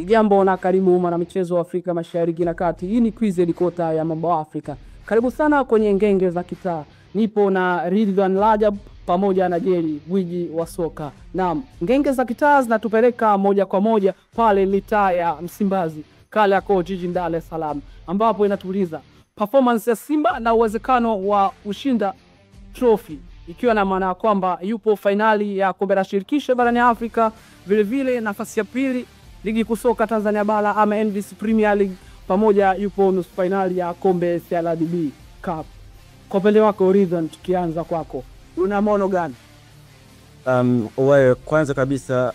Jambo na karibu mwana michezo wa Afrika Mashariki na Kati. Hii ni quiz helikopta ya mambo Afrika. Karibu sana kwenye ngenge za kitaa. Nipo na Ridwan Rajab pamoja na Jerry, gwiji wa soka. Naam, ngenge za kitaa zinatupeleka moja kwa moja pale mitaa ya Msimbazi, Kariakoo, jijini Dar es Salaam, ambapo inatuliza performance ya Simba na uwezekano wa ushinda trophy, ikiwa na maana kwamba yupo finali ya kombe la shirikisho barani Afrika, vile vile nafasi ya pili ligi kusoka Tanzania bara ama NBC Premier League, pamoja yupo nusu finali ya kombe CRDB Cup. Kwa upande wako Ridwan, tukianza kwako, una maono gani? Wewe kwanza kabisa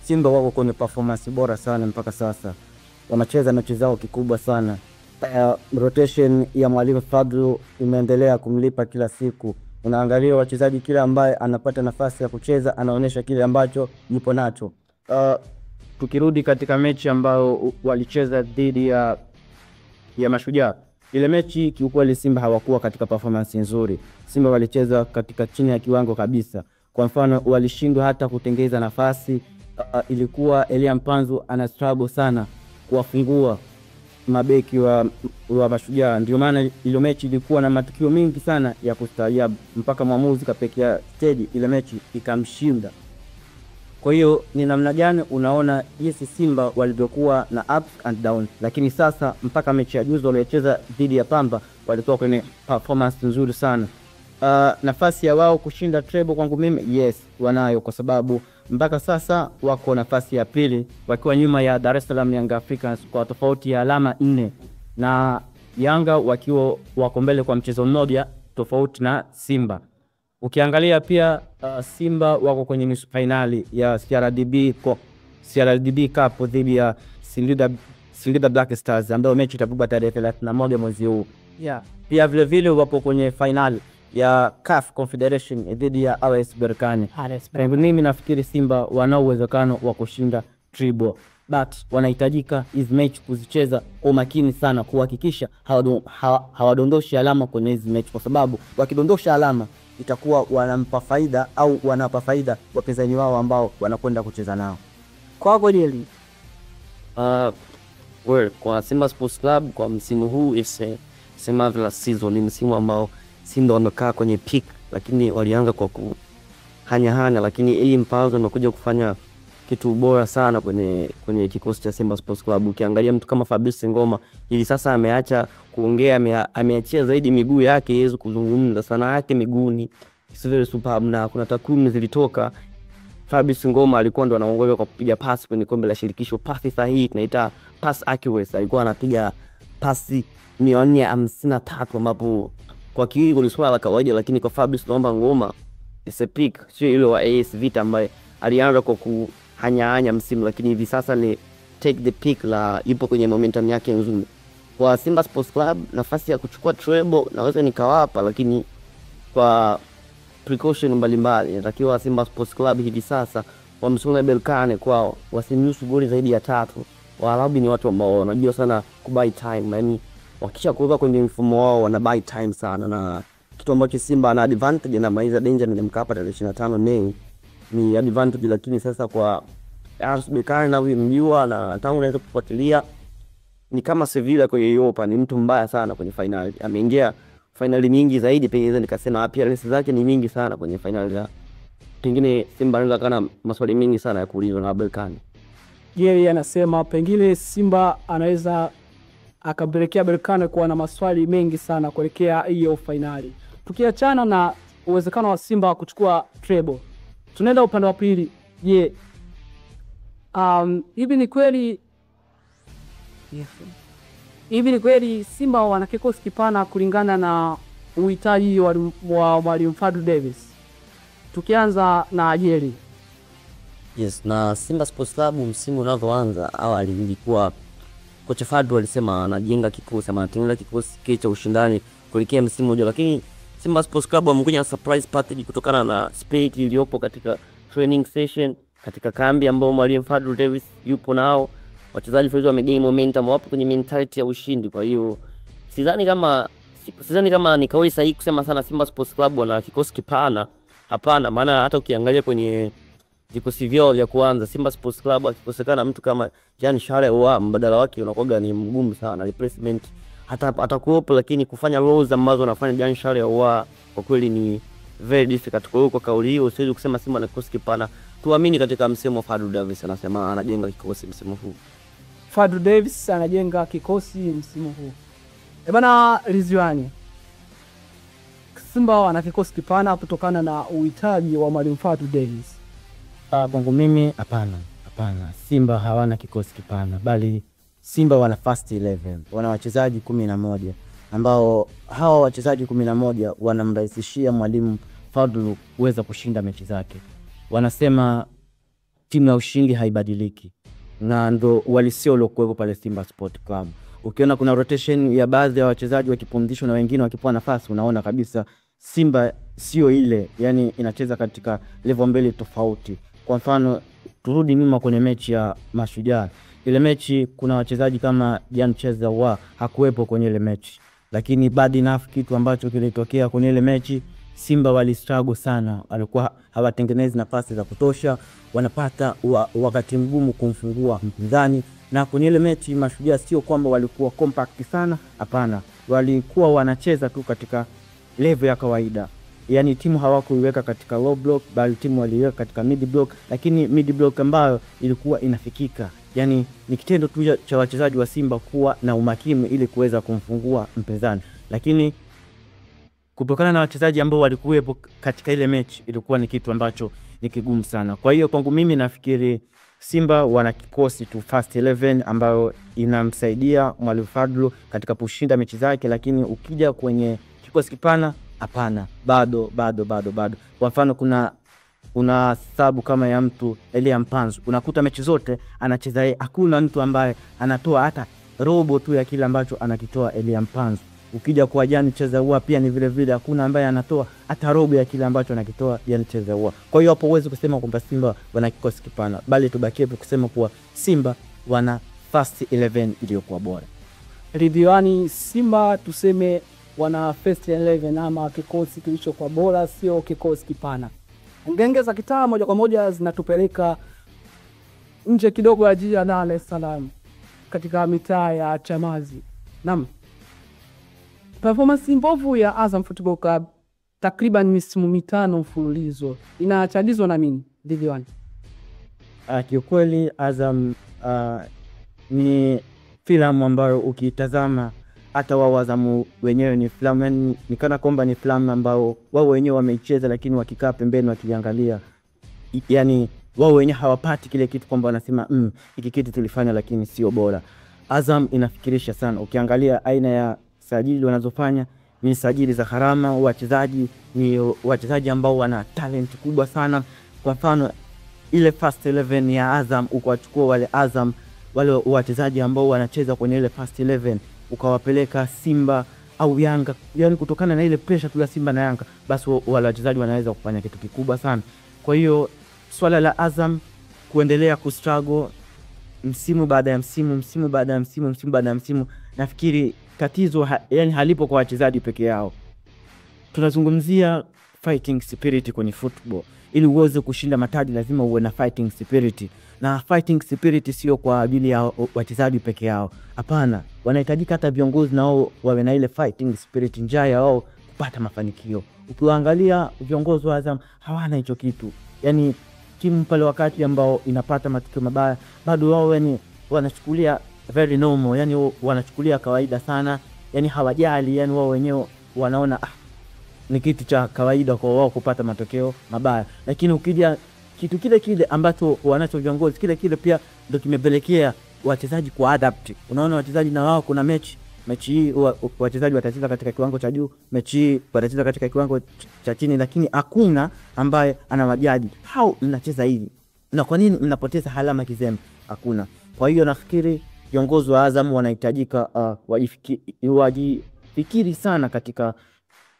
Simba wako kwenye performance bora sana mpaka sasa. Wanacheza mechi zao kikubwa sana. Rotation ya Mwalimu Fadlu imeendelea kumlipa kila siku. Unaangalia wachezaji kila ambaye anapata nafasi ya kucheza anaonyesha kile ambacho yupo nacho. Tukirudi katika mechi ambayo walicheza dhidi ya Mashujaa, ile mechi kiukweli Simba hawakuwa katika performance nzuri. Simba walicheza katika chini ya kiwango kabisa. Kwa mfano walishindwa hata kutengeza nafasi. Ilikuwa Elia Mpanzu ana struggle sana kuwafungua mabeki wa Mashujaa. Ndio maana ile mechi ilikuwa na matukio mengi sana ya kustaajabu mpaka mwamuzi kapekea stage ile mechi ikamshinda. Kwa hiyo ni namna gani unaona jinsi Simba walivyokuwa na ups and downs, lakini sasa mpaka mechi ya juzi waliocheza dhidi ya Pamba walikuwa kwenye performance nzuri sana. Nafasi ya wao kushinda treble kwangu mimi yes wanayo, kwa sababu mpaka sasa wako nafasi ya pili wakiwa nyuma ya Dar es Salaam Young Africans kwa tofauti ya alama 4, na Yanga wakiwa wako mbele kwa mchezo mmoja tofauti na Simba. Ukiangalia pia Simba wako kwenye nusu finali ya CRDB Cup dhidi ya Singida Black Stars, ambayo mechi itapigwa tarehe 31 mwezi huu. Pia vile vile wapo kwenye finali ya CAF Confederation dhidi ya RS Berkane. Mimi nafikiri Simba wana uwezekano wa kushinda treble, but wanahitajika hizi mechi kuzicheza kwa makini sana kuhakikisha hawadondoshi alama kwenye hizi mechi, kwa sababu wakidondosha alama itakuwa wanampa faida au wanapa faida wapinzani wao ambao wanakwenda kucheza nao. Kwa kweli kwa Simba Sports Club kwa msimu huu sema vile season ni msimu ambao Simba wamekaa kwenye peak, lakini walianza kwa kuhanya, lakini hii Mpanzu amekuja kufanya kitu bora sana kwenye kikosi cha Simba Sports Club. Ukiangalia mtu kama Fabrice Ngoma hivi sasa ameacha kuongea, ameachia zaidi miguu yake yeye kuzungumza, sana yake miguuni is very superb. Na kuna takwimu zilitoka Fabrice Ngoma alikuwa ndo anaongoza kwa kupiga pasi kwenye kombe la shirikisho, pasi sahihi tunaita pass accuracy, alikuwa anapiga pasi 453, ambapo kwa kiwango ni swala la kawaida, lakini kwa Fabrice Ngoma is a peak, sio ile wa AS Vita ambaye alianza kwa kuhanya msimu, lakini hivi sasa ni take the peak la yupo kwenye momentum yake nzuri. Kwa Simba Sports Club nafasi ya kuchukua treble naweza nikawapa, lakini kwa precaution mbalimbali inatakiwa Simba Sports Club hivi sasa wamsonge Berkane kwao, wasinyusu goli zaidi ya 3. Waarabu ni watu ambao wanajua sana kubuy time, yani wakisha kuweka kwenye mfumo wao wana buy time sana, na kitu ambacho Simba ana advantage na Maiza Danger ni Mkapa tarehe 25 Mei ni advantage. Lakini sasa kwa RS Berkane na mjua na tangu naweza kufuatilia ni kama Sevilla kwenye Europa, ni mtu mbaya sana kwenye finali. Ameingia finali nyingi zaidi, pengine nikasema appearance zake ni nyingi sana kwenye finali ya. Pengine Simba anaweza kana maswali mengi sana ya kuulizwa na Berkane. Yeye anasema pengine Simba anaweza akapelekea Berkane kuwa na maswali mengi sana kuelekea hiyo finali. Tukiachana na uwezekano wa Simba kuchukua treble, tunaenda upande wa pili. Hivi ni kweli Simba wana kikosi kipana kulingana na uhitaji wa Mwalimu Fadlu Davis? Tukianza na Jerry. Yes, na Simba Sports Club msimu unavyoanza awali ilikuwa kocha Fadlu alisema anajenga kikosi, anatengeneza kikosi cha ushindani kuelekea msimu ujao, lakini Simba Sports Club wamekuja na surprise package kutokana na spirit iliyopo katika training session, katika kambi ambao Mwalimu Fadlu Davis yupo nao. Wachezaji fulani wamegain momentum, wapo kwenye mentality ya ushindi. Kwa hiyo sidhani kama ni kauli sahihi kusema sana Simba Sports Club wana kikosi kipana. Hapana, maana hata ukiangalia kwenye vikosi vyao vya kuanza Simba Sports Club, akikosekana mtu kama Jean Charles Ahoua, mbadala wake unakuwa ni mgumu sana. Replacement hata atakuwepo, lakini kufanya roles ambazo anafanya Jean Charles Ahoua kwa kweli ni very difficult. Kwa hiyo kwa kauli hiyo siwezi kusema Simba na kikosi kipana. Tuamini katika msimu wa Fadlu Davis anasema anajenga kikosi msimu huu. Fadlu Davis anajenga kikosi msimu huu. Bana Ridhiwani, Simba wana kikosi kipana kutokana na uhitaji wa mwalimu Fadlu Davis. Kwangu mimi hapana. Simba hawana kikosi kipana, bali Simba wana first 11. Wana wachezaji 11 ambao hawa wachezaji 11 wanamrahisishia mwalimu Fadlu kuweza kushinda mechi zake. Wanasema timu ya ushindi haibadiliki, na ndo walisio waliokuwepo pale Simba Sport Club. Ukiona kuna rotation ya baadhi ya wachezaji wakipumzishwa na wengine wakipewa nafasi, unaona kabisa Simba sio ile, yani inacheza katika level mbili tofauti. Kwa mfano turudi nyuma kwenye mechi ya Mashujaa. Ile mechi kuna wachezaji kama Jean Charles Ahoua hakuwepo kwenye ile mechi, lakini bad enough kitu ambacho kilitokea kwenye ile mechi, Simba wali struggle sana, walikuwa hawatengenezi nafasi za kutosha, wanapata wakati mgumu kumfungua mpinzani. Na kwenye ile mechi Mashujaa sio kwamba walikuwa compact sana, hapana, walikuwa wanacheza tu katika level ya kawaida. Yani timu hawakuiweka katika low block, bali timu waliweka katika mid block, lakini mid block ambayo ilikuwa inafikika. Yani ni kitendo tu cha wachezaji wa Simba kuwa na umakini ili kuweza kumfungua mpinzani, lakini kutokana na wachezaji ambao walikuwepo katika ile mechi ilikuwa ni kitu ambacho ni kigumu sana. Kwa hiyo kwangu mimi nafikiri Simba wana kikosi tu first 11 ambayo inamsaidia mwalimu Fadlu katika kushinda mechi zake, lakini ukija kwenye kikosi kipana hapana, bado. Kwa mfano kuna sababu kama ya mtu Elia Mpanzu, unakuta mechi zote anacheza yeye, hakuna mtu ambaye anatoa hata robo tu ya kile ambacho anakitoa Elia Mpanzu. Ukija kwa Jean Charles Ahoua pia ni vile vile, hakuna ambaye anatoa hata robo ya kile ambacho anakitoa Jean Charles Ahoua. Kwa hiyo hapo uweze kusema kwamba Simba wana kikosi kipana, bali tubakie kusema kuwa Simba wana first 11 iliyokuwa bora. Ridhiwani, Simba tuseme wana first 11 ama kikosi kilichokuwa bora, sio kikosi kipana. Ngenge za kitaa moja kwa moja zinatupeleka nje kidogo ya jiji la Dar es Salaam katika mitaa ya Chamazi. Naam. Performance mbovu ya Azam Football Club takriban misimu 5 mfululizo inachadizwa na nini Ridhiwani? Kiukweli Azam ni filamu ambayo ukitazama hata wao Azam wenyewe ni filamu, ni kana kwamba ni filamu ambao wao wenyewe wameicheza, lakini wakikaa pembeni wakiangalia, yani wao wenyewe hawapati kile kitu kwamba wanasema hiki kitu tulifanya lakini sio bora. Azam inafikirisha sana, ukiangalia aina ya sajili wanazofanya ni sajili za gharama, wachezaji ambao wana talent kubwa sana. Kwa mfano ile first 11 ya Azam, ukawachukua wale Azam wale wachezaji ambao wanacheza kwenye ile first 11 ukawapeleka Simba au Yanga, yani kutokana na ile pressure tu ya Simba na Yanga, basi wale wachezaji wanaweza kufanya kitu kikubwa sana. Kwa hiyo swala la Azam kuendelea kustruggle msimu baada ya msimu, nafikiri tatizo yani halipo kwa wachezaji peke yao. Tunazungumzia fighting spirit kwenye football. Ili uweze kushinda mataji lazima uwe na fighting spirit. Na fighting spirit sio kwa ajili ya wachezaji peke yao. Hapana, wanahitajika hata viongozi nao wawe na ile fighting spirit, njaa yao kupata mafanikio. Ukiangalia viongozi wa Azam hawana hicho kitu. Yani timu pale wakati ambao inapata matokeo mabaya, bado wao yani wanachukulia very normal, yani wanachukulia kawaida sana, yani hawajali, yani wao wenyewe wanaona ni kitu cha kawaida kwa wao kupata matokeo mabaya. Lakini ukija kitu kile ambacho wanacho viongozi kile pia ndio kimepelekea wachezaji ku adapt. Unaona wachezaji na wao kuna mechi hii wachezaji watacheza katika kiwango cha juu, mechi hii watacheza katika kiwango cha chini, lakini hakuna ambaye anawajaji how mnacheza hivi na kwa nini mnapoteza alama kizembe, hakuna. Kwa hiyo nafikiri viongozi wa Azam wanahitajika wajifikiri sana katika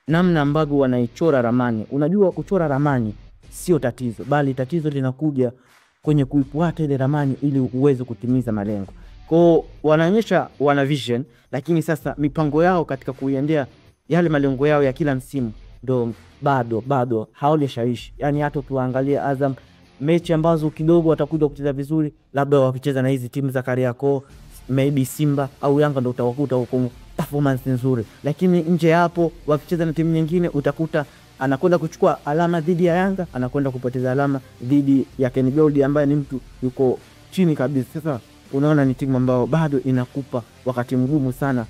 namna ambavyo wanaichora ramani. Unajua kuchora ramani sio tatizo, bali tatizo linakuja kwenye kuifuata ile ramani ili uweze kutimiza malengo. Kwa wanaonyesha wana vision, lakini sasa mipango yao katika kuiendea yale malengo yao ya kila msimu ndo bado hawajeshawishi. Yani hata tuangalie Azam mechi ambazo kidogo watakuja kucheza vizuri, labda wakicheza na hizi timu za Kariakoo, maybe Simba au Yanga, ndio utawakuta huko performance nzuri. Lakini nje hapo wakicheza na timu nyingine utakuta anakwenda kuchukua alama dhidi ya Yanga, anakwenda kupoteza alama dhidi ya Ken Gold ambaye ni mtu yuko chini kabisa. Sasa unaona ni timu ambayo bado inakupa wakati mgumu sana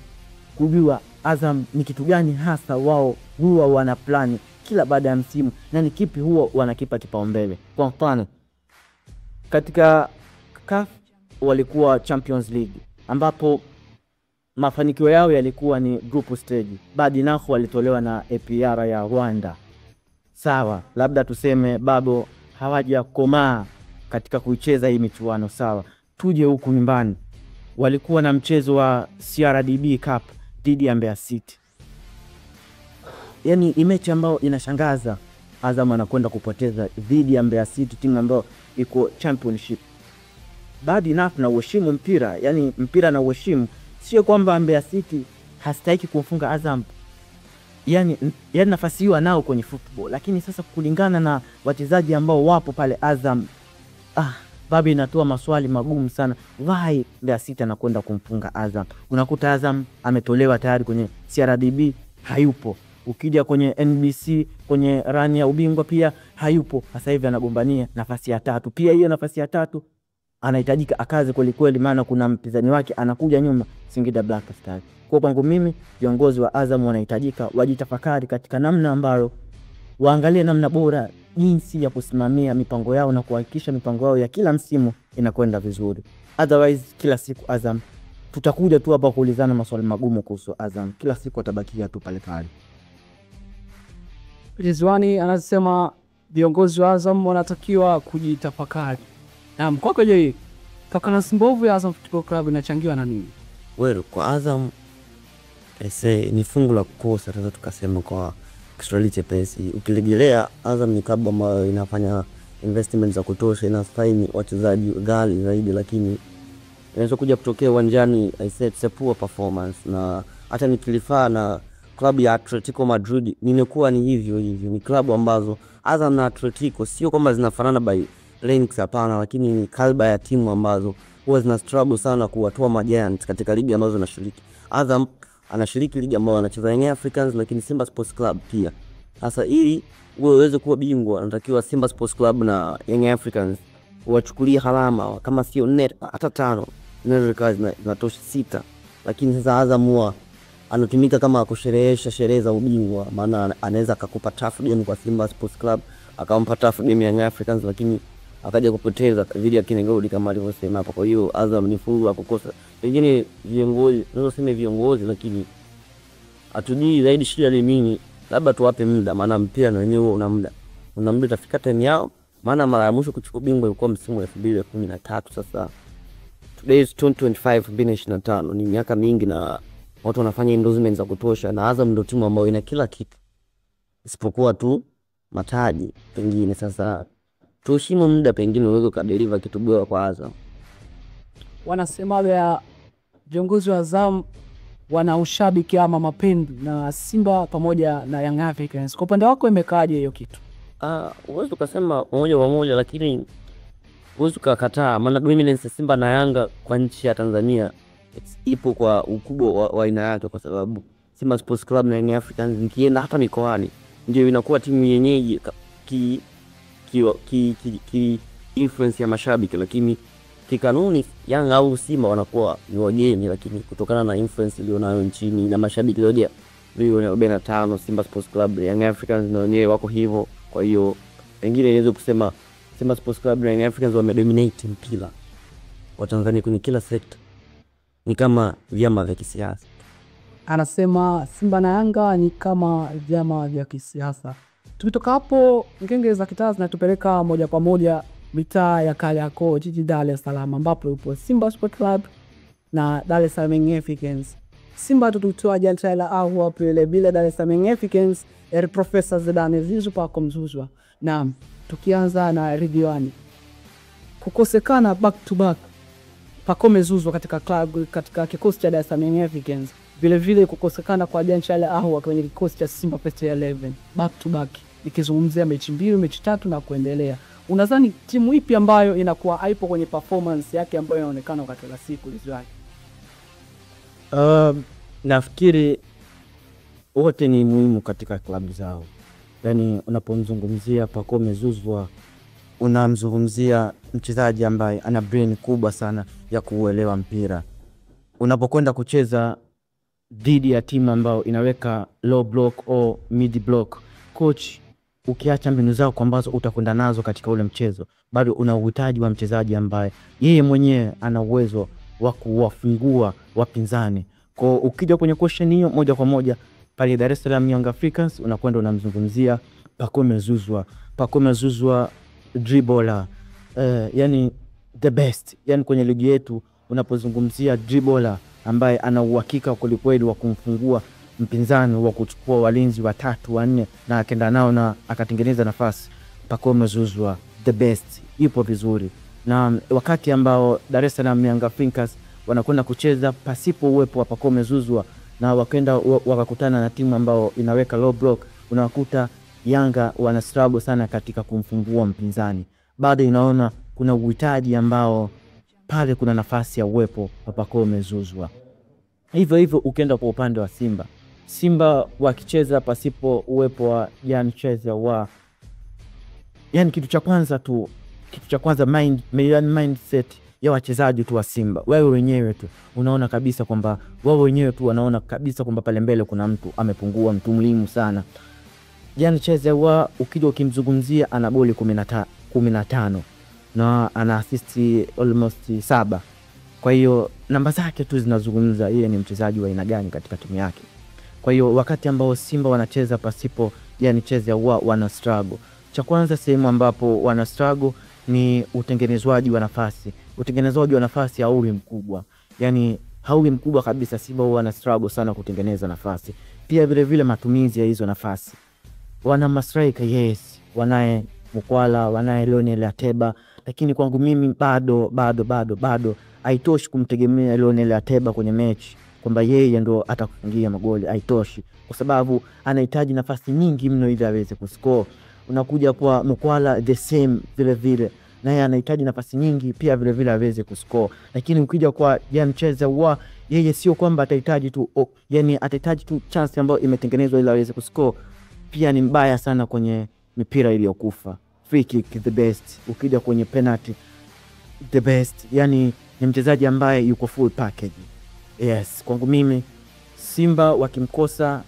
kujua Azam ni kitu gani hasa wao huwa wana plani kila baada ya msimu na ni kipi huwa wanakipa kipaumbele. Kwa mfano katika CAF walikuwa Champions League ambapo mafanikio yao yalikuwa ni group stage. Baadi nako walitolewa na APR ya Rwanda. Sawa, labda tuseme bado hawajakomaa katika kuicheza hii michuano. Sawa, tuje huku nyumbani. Walikuwa na mchezo wa CRDB Cup dhidi ya Mbeya City. Yani mechi ambayo inashangaza, Azam anakwenda kupoteza dhidi ya Mbeya City, timu ambayo iko championship. Baadi nako na uheshimu mpira, yani mpira na uheshimu. Sio kwamba Mbeya City hastahiki kumfunga Azam. Yani nafasi hiyo nao kwenye football, lakini sasa kulingana na wachezaji ambao wapo pale Azam, babi inatoa maswali magumu sana. Why Mbeya City anakwenda kumfunga Azam? Unakuta Azam ametolewa tayari kwenye CRDB, hayupo. Ukija kwenye NBC kwenye rani ya ubingwa pia hayupo. Sasa hivi anagombania nafasi ya 3. Pia hiyo nafasi ya 3 anahitajika akaze kweli kweli, maana kuna mpinzani wake anakuja nyuma, Singida Black Stars. Kwa kwangu mimi, viongozi wa Azam wanahitajika wajitafakari katika namna ambayo waangalie namna bora jinsi ya kusimamia mipango yao na kuhakikisha mipango yao ya kila msimu inakwenda vizuri. Otherwise kila siku Azam tutakuja tu hapa kuulizana maswali magumu kuhusu Azam. Kila siku atabakia tu pale pale. Rizwani anasema viongozi wa Azam wanatakiwa kujitafakari. Na kwako je, kakana mbovu ya Azam Football Club inachangiwa na nini? Well, kwa Azam ni fungu la kukosa, sasa tukasema kwa Kiswahili chepesi. Ukirejelea Azam ni klabu ambayo inafanya investment za kutosha, inasaini wachezaji ghali zaidi, lakini inaweza kuja kutokea uwanjani poor performance. Na hata nikilifaa na klabu ya Atletico Madrid nimekuwa ni hivyo. Ni klabu ambazo Azam na Atletico sio kwamba zinafanana by ranks, hapana, lakini ni kalba ya timu ambazo huwa zina struggle sana kuwatoa majiants katika ligi ambazo zinashiriki. Azam anashiriki ligi ambayo anacheza Young Africans, lakini Simba Sports Club pia. Sasa ili uweze kuwa bingwa unatakiwa Simba Sports Club na Young Africans wachukulie alama kama sio 4 hata 5, inaweza zinatosha 6. Lakini sasa Azam huwa anatumika kama kusherehesha sherehe za ubingwa, maana anaweza akakupa tough game kwa Simba Sports Club, akampa tough game Young Africans, lakini akaja kupoteza dhidi ya Ken Gold kama alivyosema hapo. Kwa hiyo Azam ni fungu la kukosa. Pengine viongozi, naweza sema viongozi, lakini atujui zaidi shida ni nini. Labda tuwape muda, maana mpira na wenyewe una muda. Una muda utafika time yao, maana mara ya mwisho kuchukua bingwa ilikuwa msimu wa 2013. Sasa today is 2025, 2025. Ni miaka mingi na watu wanafanya endorsements za kutosha, na Azam ndio timu ambayo ina kila kitu isipokuwa tu mataji pengine. Sasa tuheshimu muda, pengine uweze kudeliver kitu bora kwa Azam. Wanasema ya viongozi wa Azam wana ushabiki ama mapenzi na Simba pamoja na Young Africans. Kwa upande wako imekaaje hiyo kitu? Uwezo ukasema moja kwa moja, lakini uwezo ukakataa, maana dominance Simba na Yanga kwa nchi ya Tanzania ipo kwa ukubwa wa aina yake, kwa sababu Simba Sports Club na Young Africans zikienda hata mikoani ndio inakuwa timu yenyeji ki influence ya mashabiki, lakini kikanuni Yanga au Simba wanakuwa ni wageni, lakini kutokana na influence ilionayo nchini na mashabiki zaidi ya milioni 45, Simba Sports Club, Young Africans na wenyewe wako hivyo. Kwa hiyo pengine inaweza kusema Simba Sports Club na Young Africans wamedominate mpira wa Tanzania kwenye kila sekta, ni kama vyama vya kisiasa. Anasema Simba na Yanga ni kama vyama vya kisiasa. Tukitoka hapo, ngenge za kitaa zinatupeleka moja kwa moja mitaa ya Kariakoo, jiji Dar es Salaam, ambapo yupo Simba Sports Club na Dar es Salaam Young Africans. Simba tututoa jantala au wapele bila Dar es Salaam Young Africans, Professor Zidane Zizou pako mzuzwa. Na tukianza na Ridhiwani, kukosekana back to back Pacome Zouzoua katika club, katika kikosi cha Dar es Salaam Young Africans, vile vile kukosekana kwa jantala au kwenye kikosi cha Simba First 11 back to back, ikizungumzia mechi 2, mechi 3 na kuendelea. Unadhani timu ipi ambayo inakuwa haipo kwenye performance yake ambayo inaonekana kwa kila siku Ridwan? Nafikiri wote ni muhimu katika klabu zao. Yani unapomzungumzia Pacome Zouzoua unamzungumzia mchezaji ambaye ana brain kubwa sana ya kuuelewa mpira. Unapokwenda kucheza dhidi ya timu ambayo inaweka low block au mid block, coach ukiacha mbinu zao ambazo utakwenda nazo katika ule mchezo, bado una uhitaji wa mchezaji ambaye yeye mwenyewe ana uwezo wa kuwafungua wapinzani. Kwa ukija kwenye question hiyo moja kwa moja pale Dar es Salaam Young Africans unakwenda unamzungumzia Pacome Zouzoua. Pacome Zouzoua dribbler, yani the best. Yani kwenye ligi yetu unapozungumzia dribbler ambaye ana uhakika kweli wa kumfungua mpinzani, wa kuchukua walinzi 3 4 na akaenda nao na akatengeneza nafasi, Pacome Zouzoua the best, ipo vizuri. Na wakati ambao Dar es Salaam Young Africans wanakwenda kucheza pasipo uwepo wa Pacome Zouzoua na wakaenda wakakutana na timu ambao inaweka low block, unakuta Yanga wana struggle sana katika kumfungua mpinzani. Bado inaona kuna uhitaji ambao pale kuna nafasi ya uwepo wa Pacome Zouzoua. Hivyo ukienda kwa upande wa Simba wakicheza pasipo uwepo wa Jean Charles Ahoua, yani kitu cha kwanza mindset ya wachezaji tu wa Simba, wao wenyewe tu unaona kabisa kwamba wao wenyewe tu wanaona kabisa kwamba pale mbele kuna mtu amepungua, mtu muhimu sana. Jean Charles Ahoua ukija ukimzungumzia ana goli 15 na ana assist almost 7. Kwa hiyo namba zake tu zinazungumza yeye ni mchezaji wa aina gani katika timu yake. Kwa hiyo wakati ambao Simba wanacheza pasipo Jean Charles Ahoua wana struggle. Cha kwanza sehemu ambapo wana struggle ni utengenezwaji wa nafasi. Utengenezwaji wa nafasi hauwi mkubwa. Yani hauwi mkubwa kabisa. Simba wana struggle sana kutengeneza nafasi. Pia vile matumizi ya hizo nafasi. Wana mastrika, yes, wanaye Mukwala, wanaye Lionel Ateba, lakini kwangu mimi bado haitoshi kumtegemea Lionel Ateba kwenye mechi kwamba yeye ndo atakufungia magoli. Haitoshi kwa sababu anahitaji nafasi nyingi mno ili aweze kuscore. Unakuja kwa Mukwala the same vile naye anahitaji nafasi nyingi pia vile aweze kuscore. Lakini ukija kwa Jean Charles Ahoua, yeye sio kwamba atahitaji tu yani atahitaji tu chance ambayo imetengenezwa ili aweze kuscore. Pia ni mbaya sana kwenye mipira iliyokufa. Free kick the best, ukija kwenye penalty the best. Yani ni mchezaji ambaye yuko full package. Yes, kwangu mimi Simba wakimkosa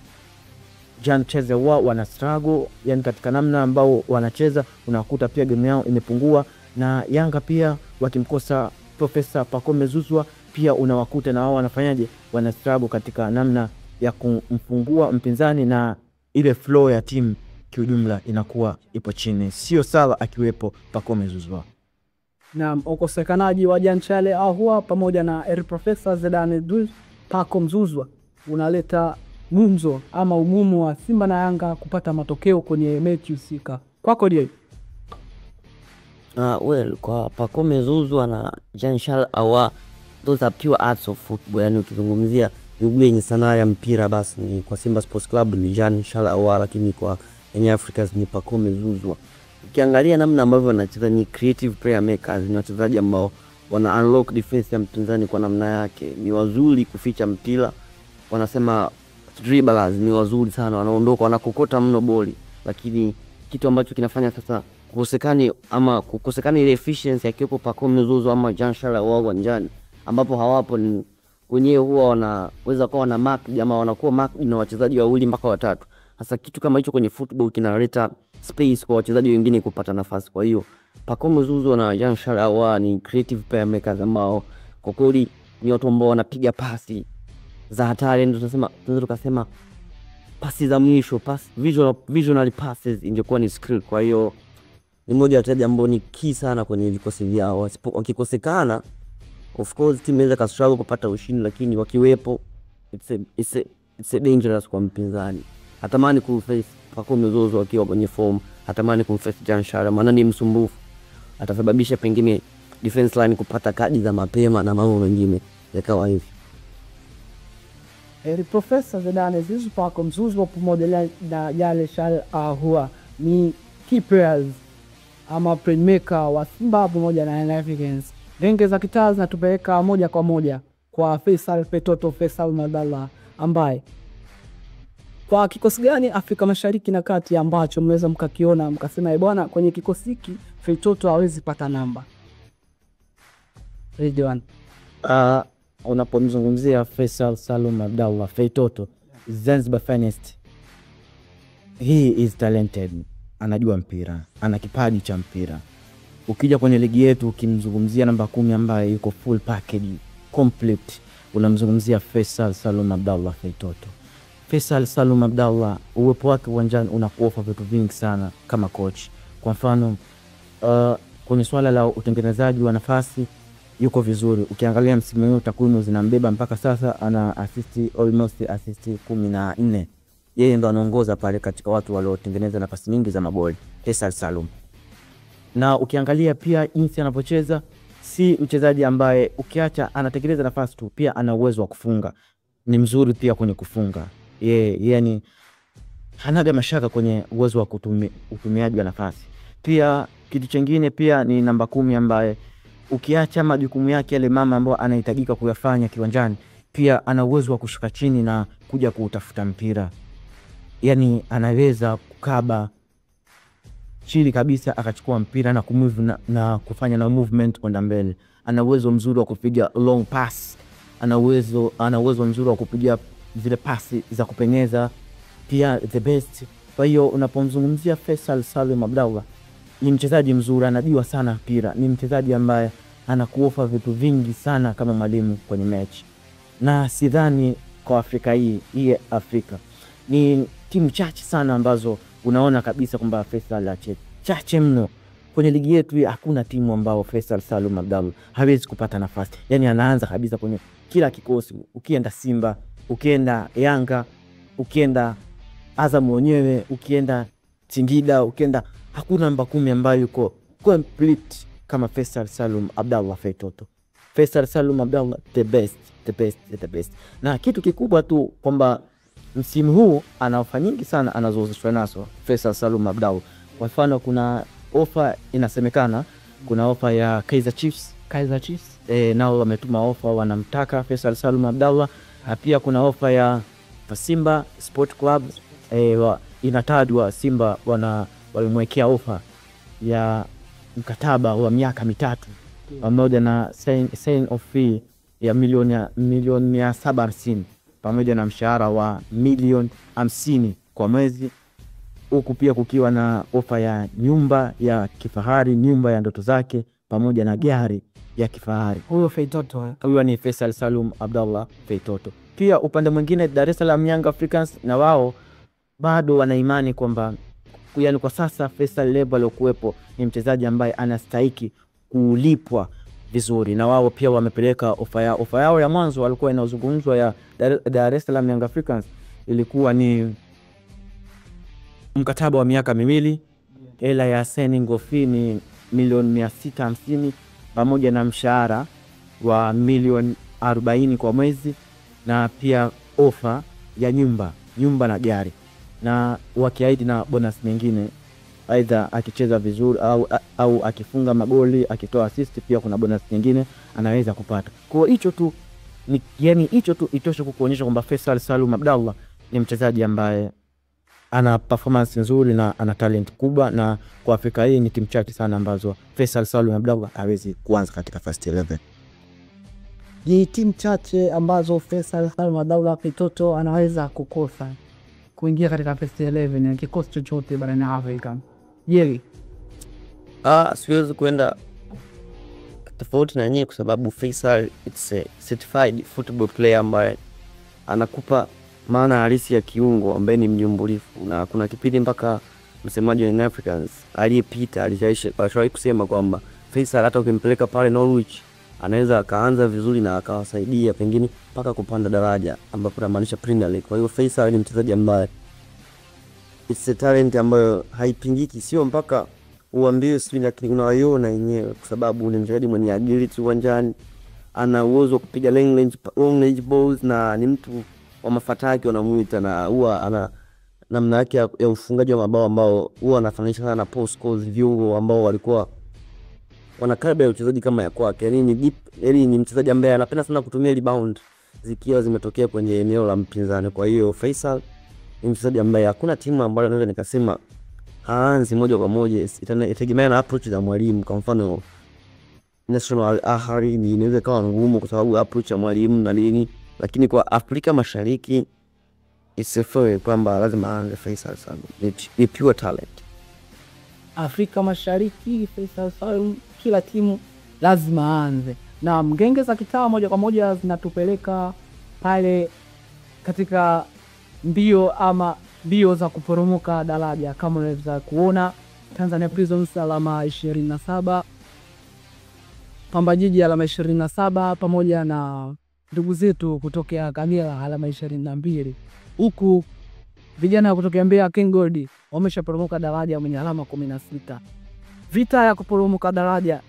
Jean Charles Ahoua wana struggle, yani katika namna ambao wanacheza unakuta pia game yao imepungua. Na Yanga pia wakimkosa Profesa Pacome Zouzoua pia unawakuta na wao wanafanyaje, wana struggle katika namna ya kumfungua mpinzani, na ile flow ya timu kiujumla inakuwa ipo chini. Sio sawa akiwepo Pacome Zouzoua. Na ukosekanaji wa Jean Charles Ahoua pamoja na Profesa Zidane Douze, Pacome Zouzoua unaleta gumzo ama umuhimu wa Simba na Yanga kupata matokeo kwenye mechi husika. Kwako je? Kwa Pacome Zouzoua na Jean Charles Ahoua, those are pure arts of football. Yani ukizungumzia lugha yenye sanaa ya mpira, basi ni kwa Simba Sports Club ni Jean Charles Ahoua, lakini kwa Young Africans ni Pacome Zouzoua. Ukiangalia namna ambavyo wanacheza ni creative player makers, ni wachezaji ambao wana unlock defense ya mpinzani kwa namna yake. Ni wazuri kuficha mpira, wanasema dribblers, ni wazuri sana, wanaondoka wanakokota mno boli. Lakini kitu ambacho kinafanya sasa kukosekana ile efficiency yakiwepo Pacome Zouzoua ama Jean Charles Ahoua uwanjani, ambapo hawapo, ni wenyewe huwa wanaweza kuwa na mark jamaa, wanakuwa mark na wachezaji wawili mpaka 3. Sasa kitu kama hicho kwenye football kinaleta space kwa wachezaji wengine kupata nafasi. Kwa hiyo Pacome Zouzoua na Jean Charles Ahoua ni creative player makers ambao kwa kweli ni watu ambao wanapiga pasi za hatari, ndio tunaweza tukasema pasi za mwisho, visionary passes ingekuwa ni skill. Kwa hiyo ni mmoja wa wachezaji ambao ni key sana kwenye vikosi vyao. Wakikosekana, of course timu inaweza ka struggle kupata ushindi, lakini wakiwepo it's a dangerous kwa mpinzani. Hatamani kumface Pacome Zouzoua akiwa kwenye form, hatamani kumface Jean Charles, maana ni msumbufu, atasababisha pengine defense line kupata kadi za mapema na mambo mengine yakawa hivi. Profesa Zidane Douze, Pacome Zouzoua pamoja na Jean Charles Ahoua ni key players ama playmaker wa Simba pamoja na Young Africans. Ngenge za kitaa zinatupeleka moja kwa moja kwa Faisal Fetoto Faisal Abdallah, ambaye kwa kikosi gani Afrika Mashariki na Kati ambacho mmeweza mkakiona mkasema bwana, kwenye kikosi hiki Fetoto hawezi pata namba? Ridwan, unapomzungumzia Faisal Salum Abdallah Fetoto, Zanzibar finest, he is talented, anajua mpira, ana kipaji cha mpira. Ukija kwenye ligi yetu ukimzungumzia namba 10 ambaye yuko full package complete, unamzungumzia Faisal Salum Abdallah Fetoto. Faisal Salum Abdallah, uwepo wake uwanjani unakuofa vitu vingi sana kama coach. Kwa mfano kwenye swala la utengenezaji wa nafasi yuko vizuri. Ukiangalia msimu huu takwimu zinambeba mpaka sasa, ana almost assist 14. Yeye ndo anaongoza pale katika watu waliotengeneza nafasi nyingi za magoli, Faisal Salum. Na ukiangalia pia jinsi anapocheza, si mchezaji ambaye ukiacha anatengeneza nafasi tu, pia ana uwezo wa kufunga. Ni mzuri pia kwenye kufunga. Yani hanaga mashaka kwenye uwezo wa utumiaji wa nafasi. Pia kitu kingine pia ni namba 10 ambaye ukiacha majukumu yake yale mama ambayo anahitajika kuyafanya kiwanjani, pia ana uwezo wa kushuka chini na kuja kuutafuta mpira. Yani anaweza kukaba chini kabisa akachukua mpira na kumove na kufanya na movement kwenda mbele. Ana uwezo mzuri wa kupiga long pass. Ana uwezo mzuri wa kupiga zile pasi za kupenyeza, pia the best. Kwa hiyo unapomzungumzia Faisal Salum Abdallah, ni mchezaji mzuri, anajua sana mpira, ni mchezaji ambaye anakuofa vitu vingi sana kama mwalimu kwenye mechi. Na sidhani kwa Afrika hii Afrika ni timu chache sana ambazo unaona kabisa kwamba Faisal chache mno. Kwenye ligi yetu hakuna timu ambao Faisal Salum Abdallah hawezi kupata nafasi. Yani anaanza kabisa kwenye kila kikosi. Ukienda Simba, ukienda Yanga, ukienda Azam wenyewe, ukienda Singida, ukienda, hakuna namba 10 ambayo yuko complete kama Faisal Salum Abdallah Fetoto. Faisal Salum Abdallah the best. Na kitu kikubwa tu kwamba msimu huu ana ofa nyingi sana anazozishwa nazo Faisal Salum Abdallah. Kwa mfano kuna ofa inasemekana, kuna ofa ya Kaizer Chiefs. Nao wametuma ofa, wanamtaka Faisal Salum Abdallah. Pia kuna ofa ya Simba Sport Club. Inatajwa Simba walimwekea ofa ya mkataba wa miaka 3 pamoja na sign of fee ya milioni 750 pamoja na mshahara wa milioni 50 kwa mwezi. Huku pia kukiwa na ofa ya nyumba ya kifahari, nyumba ya ndoto zake pamoja na gari ya kifahari. Huyo Fetoto, huyo ni Faisal Salum Abdallah Fetoto. Pia upande mwingine Dar es Salaam Young Africans, na wao bado wana imani kwamba yani kwa sasa Faisal level aliokuepo ni mchezaji ambaye anastahili kulipwa vizuri, na wao pia wamepeleka ofa yao ya mwanzo walikuwa inazungumzwa ya Dar es Salaam Young Africans, ilikuwa ni mkataba wa miaka 2, hela ya signing fee ni milioni 650 pamoja na mshahara wa milioni 40 kwa mwezi, na pia ofa ya nyumba na gari, na wakiahidi na bonus nyingine, aidha akicheza vizuri au akifunga magoli, akitoa assist, pia kuna bonus nyingine anaweza kupata. Kwa hicho tu itoshe kukuonyesha kwamba Faisal Salum Abdallah ni mchezaji ambaye ana performance nzuri na ana talent kubwa, na kwa Afrika hii ni timu chache sana ambazo Faisal Salum Abdallah hawezi kuanza katika first 11. Ni timu chache ambazo Faisal Salum Abdallah Fetoto anaweza kukosa kuingia katika first 11 ya kikosi chochote barani Afrika. Yeye siwezi kwenda tofauti na yeye kwa sababu Faisal it's a certified football player ambaye anakupa maana halisi ya kiungo ambaye ni mnyumbulifu. Na kuna kipindi mpaka msemaji wa Young Africans aliyepita alishawahi kusema kwamba Faisal hata ukimpeleka pale Norwich anaweza akaanza vizuri na akawasaidia pengine mpaka kupanda daraja ambapo inamaanisha Premier League. Kwa hiyo Faisal ni mchezaji ambaye it's a talent ambayo haipingiki, sio mpaka uambie sisi, lakini unaiona yenyewe kwa sababu ni mchezaji mwenye agility uwanjani, ana uwezo kupiga long range balls, na ni mtu wa mafataki wanamuita, na huwa namna yake ya ufungaji wa mabao ambao huwa anafananisha sana na Paul Scholes, viungo ambao walikuwa wana karibu ya uchezaji kama ya kwake. Yani ni deep, yani ni mchezaji ambaye anapenda sana kutumia rebound zikiwa zimetokea kwenye eneo la mpinzani. Kwa hiyo Faisal ni mchezaji ambaye hakuna timu ambayo naweza nikasema haanzi moja kwa moja, itategemea na approach za mwalimu. Kwa mfano National Ahly ni inaweza kawa ngumu kwa sababu approach ya mwalimu na nini, lakini kwa Afrika Mashariki isifoe kwamba lazima aanze Faisal Salum. Ni pure talent. Afrika Mashariki Faisal Salum kila timu lazima aanze. Na ngenge za kitaa moja kwa moja zinatupeleka pale katika mbio za kuporomoka daraja. Kama unaweza kuona Tanzania Prisons alama 27, Pamba Jiji alama 27 pamoja na ndugu zetu kutokea Kagera alama 22. Huku vijana kutokea Mbeya Ken Gold wameshaporomoka daraja mwenye alama 16. Vita ya kuporomoka daraja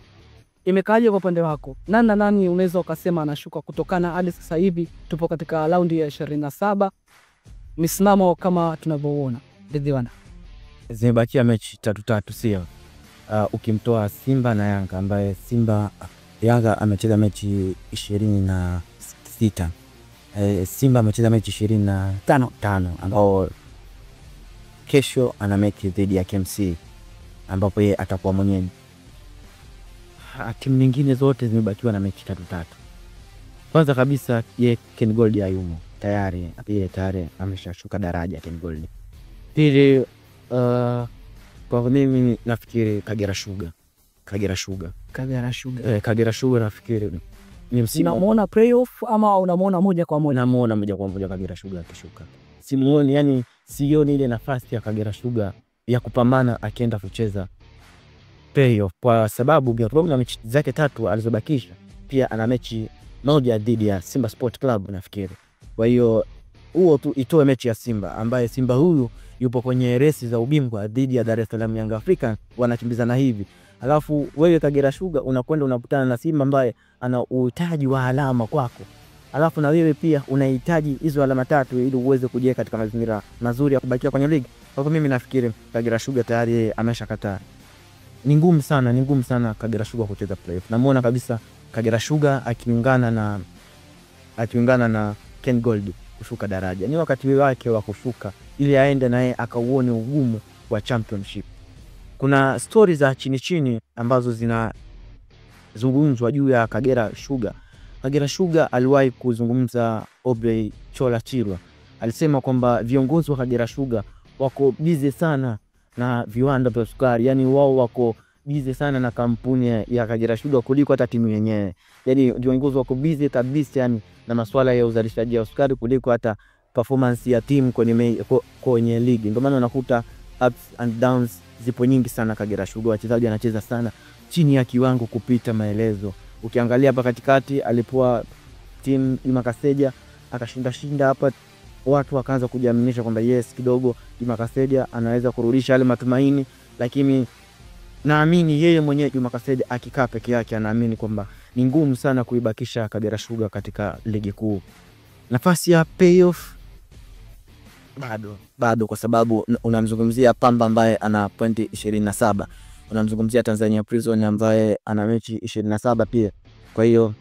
imekaje kwa upande wako? Nani unaweza ukasema anashuka kutokana hadi sasa hivi tupo katika raundi ya 27? Misimamo kama tunavyoona Ridhiwana. Zimebakia mechi 3 sio? Ukimtoa Simba na Yanga ambaye Yanga amecheza mechi 26. Simba amecheza mechi 25 ambao kesho ana mechi dhidi ya KMC ambapo yeye atakuwa mwenyeji. Timu nyingine zote zimebakiwa na mechi 3. Kwanza kabisa Ken Gold hayumo tayari ameshashuka daraja Ken Gold. Pili kwa mimi nafikiri Kagera Sugar nafikiri ni msimu. Unamuona playoff ama unamuona moja kwa moja? Namuona moja kwa moja Kagera Sugar akishuka. Simuoni, yani sioni ile nafasi ya Kagera Sugar ya kupambana akienda kucheza playoff kwa sababu Biarogo na mechi zake 3 alizobakisha pia ana mechi moja dhidi ya Simba Sport Club nafikiri. Kwa hiyo huo tu itoe mechi ya Simba ambaye Simba huyu yupo kwenye resi za ubingwa dhidi ya Dar es Salaam Young Africa wanakimbizana hivi. Alafu wewe Kagera Sugar unakwenda unakutana na Simba ambaye ana uhitaji wa alama kwako. Alafu na wewe pia unahitaji hizo alama 3 ili uweze kujiweka katika mazingira mazuri ya kubakia kwenye ligi. Kwa hiyo mimi nafikiri Kagera Sugar tayari ameshakataa. Ni ngumu sana Kagera Sugar kucheza playoff. Namuona kabisa Kagera Sugar akiungana na Ken Gold kushuka daraja. Ni wakati wake wa kushuka ili aende naye akauone ugumu wa championship. Kuna story za chini ambazo zinazungumzwa juu ya Kagera Sugar. Kagera Sugar aliwahi kuzungumza Obrey Chola Chirwa. Alisema kwamba viongozi wa Kagera Sugar wako busy sana na viwanda vya sukari. Yani wao wako busy sana na kampuni ya Kagera Sugar kuliko hata timu yenyewe. Yani viongozi wako busy kabisa yani na masuala ya uzalishaji wa sukari kuliko hata performance ya timu kwenye ligi. Ndio maana unakuta ups and downs zipo nyingi sana Kagera Sugar. Wachezaji wanacheza sana chini ya kiwango kupita maelezo. Ukiangalia hapa katikati alipoa timu Juma Kaseja akashinda hapa, watu wakaanza kujiaminisha kwamba yes kidogo Juma Kaseja anaweza kurudisha yale matumaini, lakini naamini yeye mwenyewe Juma Kaseja akikaa peke yake anaamini kwamba ni ngumu sana kuibakisha Kagera Sugar katika ligi kuu. Nafasi ya playoff bado kwa sababu unamzungumzia Pamba ambaye ana pointi 27. Unamzungumzia Tanzania Prison ambaye ana mechi 27 pia. Kwa hiyo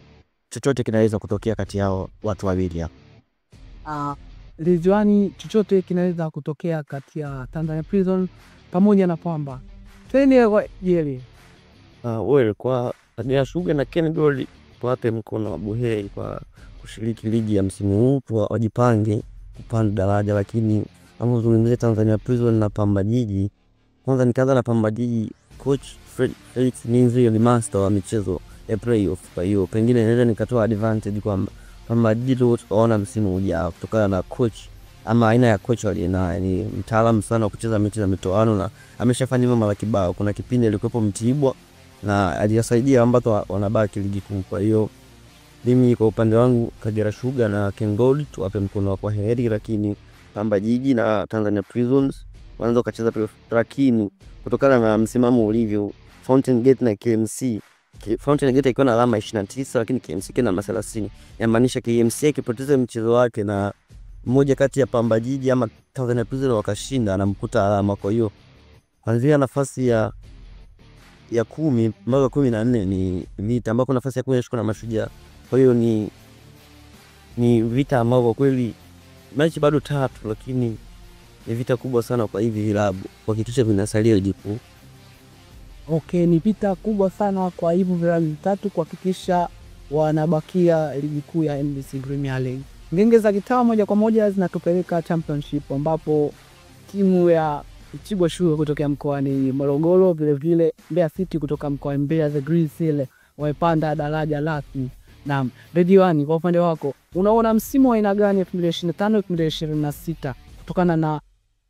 chochote kinaweza kutokea kati yao watu wawili hapa. Ridhiwani, chochote kinaweza kutokea kati ya Tanzania Prison pamoja na Pamba. Twende kwa Jeli. Wewe kwa Kagera Sugar na Ken Gold tuwape mkono wa buheri kwa kushiriki ligi ya msimu huu, wajipange kupanda daraja. Lakini kama zungumzia Tanzania Prison na Pamba Jiji, kwanza nikaanza na Pamba Jiji. Coach Felix Ninzi ni master wa michezo ya playoff. Kwa hiyo pengine naweza nikatoa advantage kwamba Pamba Jiji tunaona msimu ujao kutokana na coach ama aina ya coach aliyenaye. Ni mtaalamu sana wa kucheza mechi za mitoano na ameshafanya mambo kibao. Kuna kipindi alikuwepo Mtibwa na aliyasaidia ambapo wanabaki ligi kuu. Kwa hiyo mimi kwa upande wangu Kagera Sugar na Ken Gold tuwape mkono wa kwaheri, lakini Pamba Jiji na Tanzania Prisons wanaanza kucheza playoff. Lakini kutokana na msimamo ulivyo Fountain Gate na KMC, Fountain Gate ikiwa na alama 29 lakini KMC kina alama 30. Yamaanisha KMC ikipoteza mchezo wake na mmoja kati ya Pamba Jiji ama Tanzania Prisons wakashinda, anamkuta alama. Kwa hiyo kuanzia nafasi ya 10 mpaka 14 ni vita, ambapo nafasi ya 10 inashikwa na Mashujaa. Kwa hiyo ni vita ambao kwa kweli mechi bado 3, lakini ni vita kubwa sana kwa hivi vilabu kuhakikisha vinasalia ligi kuu. Okay, ni vita kubwa sana kwa hivi vilabu vitatu kuhakikisha wanabakia ligi kuu ya NBC Premier League. Ngenge za Kitaa moja kwa moja zinatupeleka Championship, ambapo timu ya Mtibwa Sugar kutoka mkoani Morogoro, vile vile Mbeya City kutoka mkoa Mbeya, the Green Seal, wamepanda daraja rasmi. Naam, Rediwani, kwa upande wako unaona msimu wa aina gani 2025 2026 kutokana na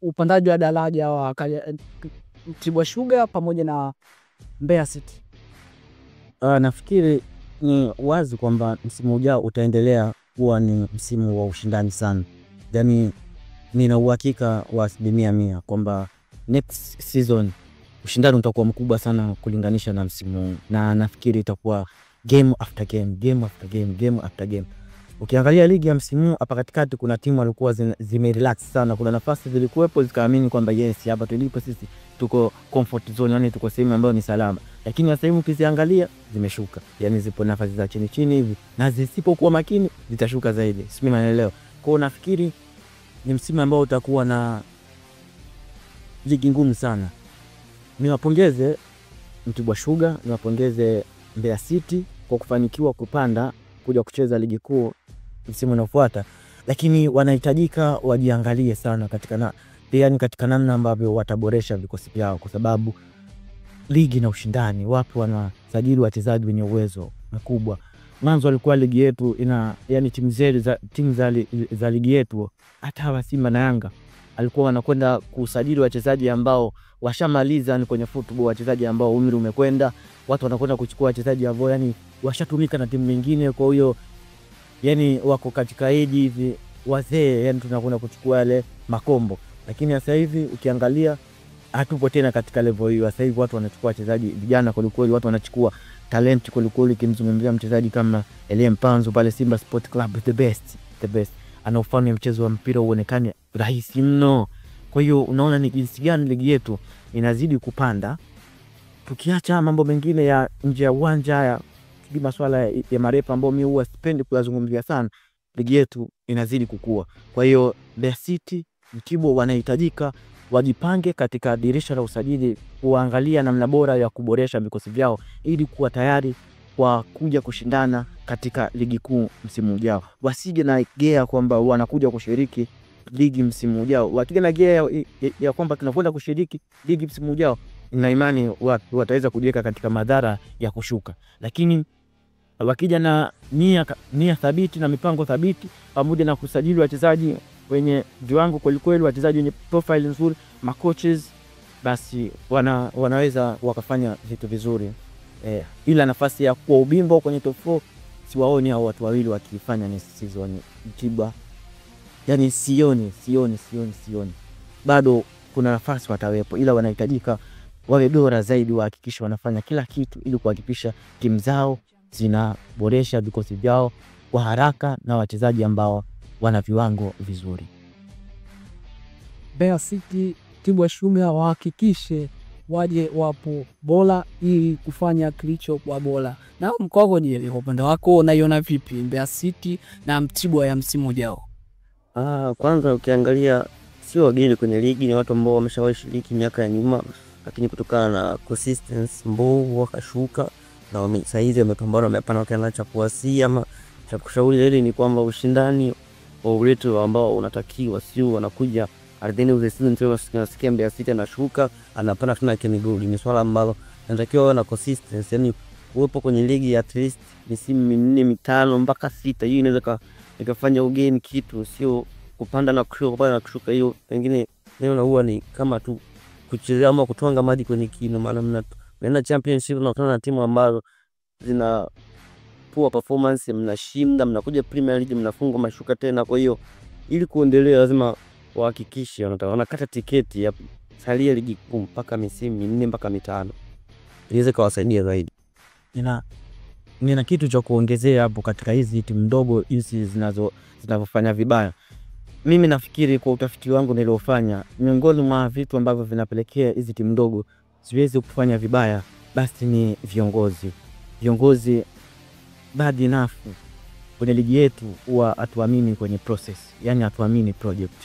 upandaji wa daraja wa Mtibwa Sugar pamoja na Mbeya City? Nafikiri ni wazi kwamba msimu ujao utaendelea kuwa ni msimu wa ushindani sana. Yaani nina uhakika wa 100% kwamba next season ushindani utakuwa mkubwa sana kulinganisha na msimu, na nafikiri itakuwa game after game, game after game, game after game. Ukiangalia ligi ya msimu hapa katikati kuna timu walikuwa zimerelax sana, kuna nafasi zilikuwepo zikaamini kwamba yes, hapa tulipo sisi tuko comfort zone, yani tuko sehemu ambayo ni salama. Lakini sasa hivi ukiziangalia zimeshuka, yani zipo nafasi za chini chini hivi, na zisipokuwa makini zitashuka zaidi. Simi naelewa. Kwa hiyo nafikiri ni msimu ambao utakuwa na ligi ngumu sana. Niwapongeze Mtibwa Sugar, niwapongeze Mbeya City kwa kufanikiwa kupanda kuja kucheza ligi kuu msimu unaofuata, lakini wanahitajika wajiangalie sana katika namna ambavyo wataboresha vikosi vyao, kwa sababu ligi na ushindani, wapo wanasajili wachezaji wenye uwezo mkubwa. Mwanzo alikuwa ligi yetu yani timu za ligi yetu, hata hawa Simba na Yanga alikuwa wanakwenda kusajili wachezaji ambao washamaliza kwenye football, wachezaji ambao umri umekwenda, watu wanakwenda kuchukua wachezaji ambao yani washatumika na timu nyingine. Kwa hiyo yani wako katika age hivi wazee, yani tunakwenda kuchukua yale makombo. Lakini sasa hivi ukiangalia hatupo tena katika level hiyo. Sasa hivi watu wanachukua wachezaji vijana kwa kweli, watu wanachukua talent kwa kweli. Kimzungumzia mchezaji kama Elie Mpanzu pale Simba Sport Club, the best anaofanya mchezo wa mpira uonekane rahisi mno. Kwa hiyo unaona ni jinsi gani ligi yetu inazidi kupanda. Tukiacha mambo mengine ya nje ya uwanja ya masuala ya marefa ambao mimi huwa sipendi kuyazungumzia sana, ligi yetu inazidi kukua. Kwa hiyo Mbeya City, Mtibwa wanahitajika wajipange katika dirisha la usajili, kuangalia namna bora ya kuboresha vikosi vyao ili kuwa tayari kwa kuja kushindana katika ligi kuu msimu ujao. Wasije na gea kwamba wanakuja kushiriki ligi msimu ujao. Wakija na gea ya kwamba tunakwenda kushiriki ligi msimu ujao, na imani wataweza kujiweka katika madhara ya kushuka. Lakini wakija na nia thabiti na mipango thabiti, pamoja na kusajili wachezaji wenye viwango kweli, wachezaji wenye profile nzuri, coaches, basi wanaweza wakafanya vitu vizuri. Ila nafasi ya kuwa ubingwa kwenye top 4 siwaoni hao watu wawili wakifanya ni season Mtibwa. Yani sioni. Bado kuna nafasi watawepo, ila wanahitajika wawe bora zaidi, wahakikisha wanafanya kila kitu ili kuhakikisha timu zao zinaboresha vikosi vyao kwa haraka na wachezaji ambao wana viwango vizuri. Mbeya City, Mtibwa Sugar wahakikishe waje wapo bora ili kufanya kilicho kwa bora. Na mkwako je, kwa upande wako unaiona vipi Mbeya City na Mtibwa ya msimu ujao? Kwanza ukiangalia sio wageni kwenye ligi, ni watu ambao wameshawahi shiriki miaka ya nyuma, lakini kutokana na consistency mbovu wakashuka, na sasa hivi wamepambana, wamepana kana cha kuasi ama cha kushauri ile ni kwamba ushindani wa uletu ambao unatakiwa sio wanakuja ardhini uzesini ndio tunasikia Mbeya City anashuka anapanda tena Kenigoli. Ni swala ambalo inatakiwa na consistency, yani uwepo kwenye ligi at least misimu 4 5 mpaka 6. Hiyo inaweza ikafanya ugeni kitu, sio kupanda na kushuka. Hiyo pengine leo huwa ni kama tu kuchezea ama kutwanga maji kwenye kino, maana mna championship na kuna timu ambazo zina poor performance, mnashinda, mnakuja Premier League mnafungwa mashuka tena. Kwa hiyo ili kuendelea lazima wahakikishe wanakata tiketi ya salia ligi kuu mpaka misimu 4 mpaka 5 iweze kuwasaidia zaidi. Nina kitu cha kuongezea hapo katika hizi timu ndogo hizi zinazofanya vibaya. Mimi nafikiri kwa utafiti wangu niliofanya, miongoni mwa vitu ambavyo vinapelekea hizi timu ndogo ziweze kufanya vibaya basi ni viongozi. Viongozi bad enough kwenye ligi yetu huwa hatuamini kwenye process, yani hatuamini project.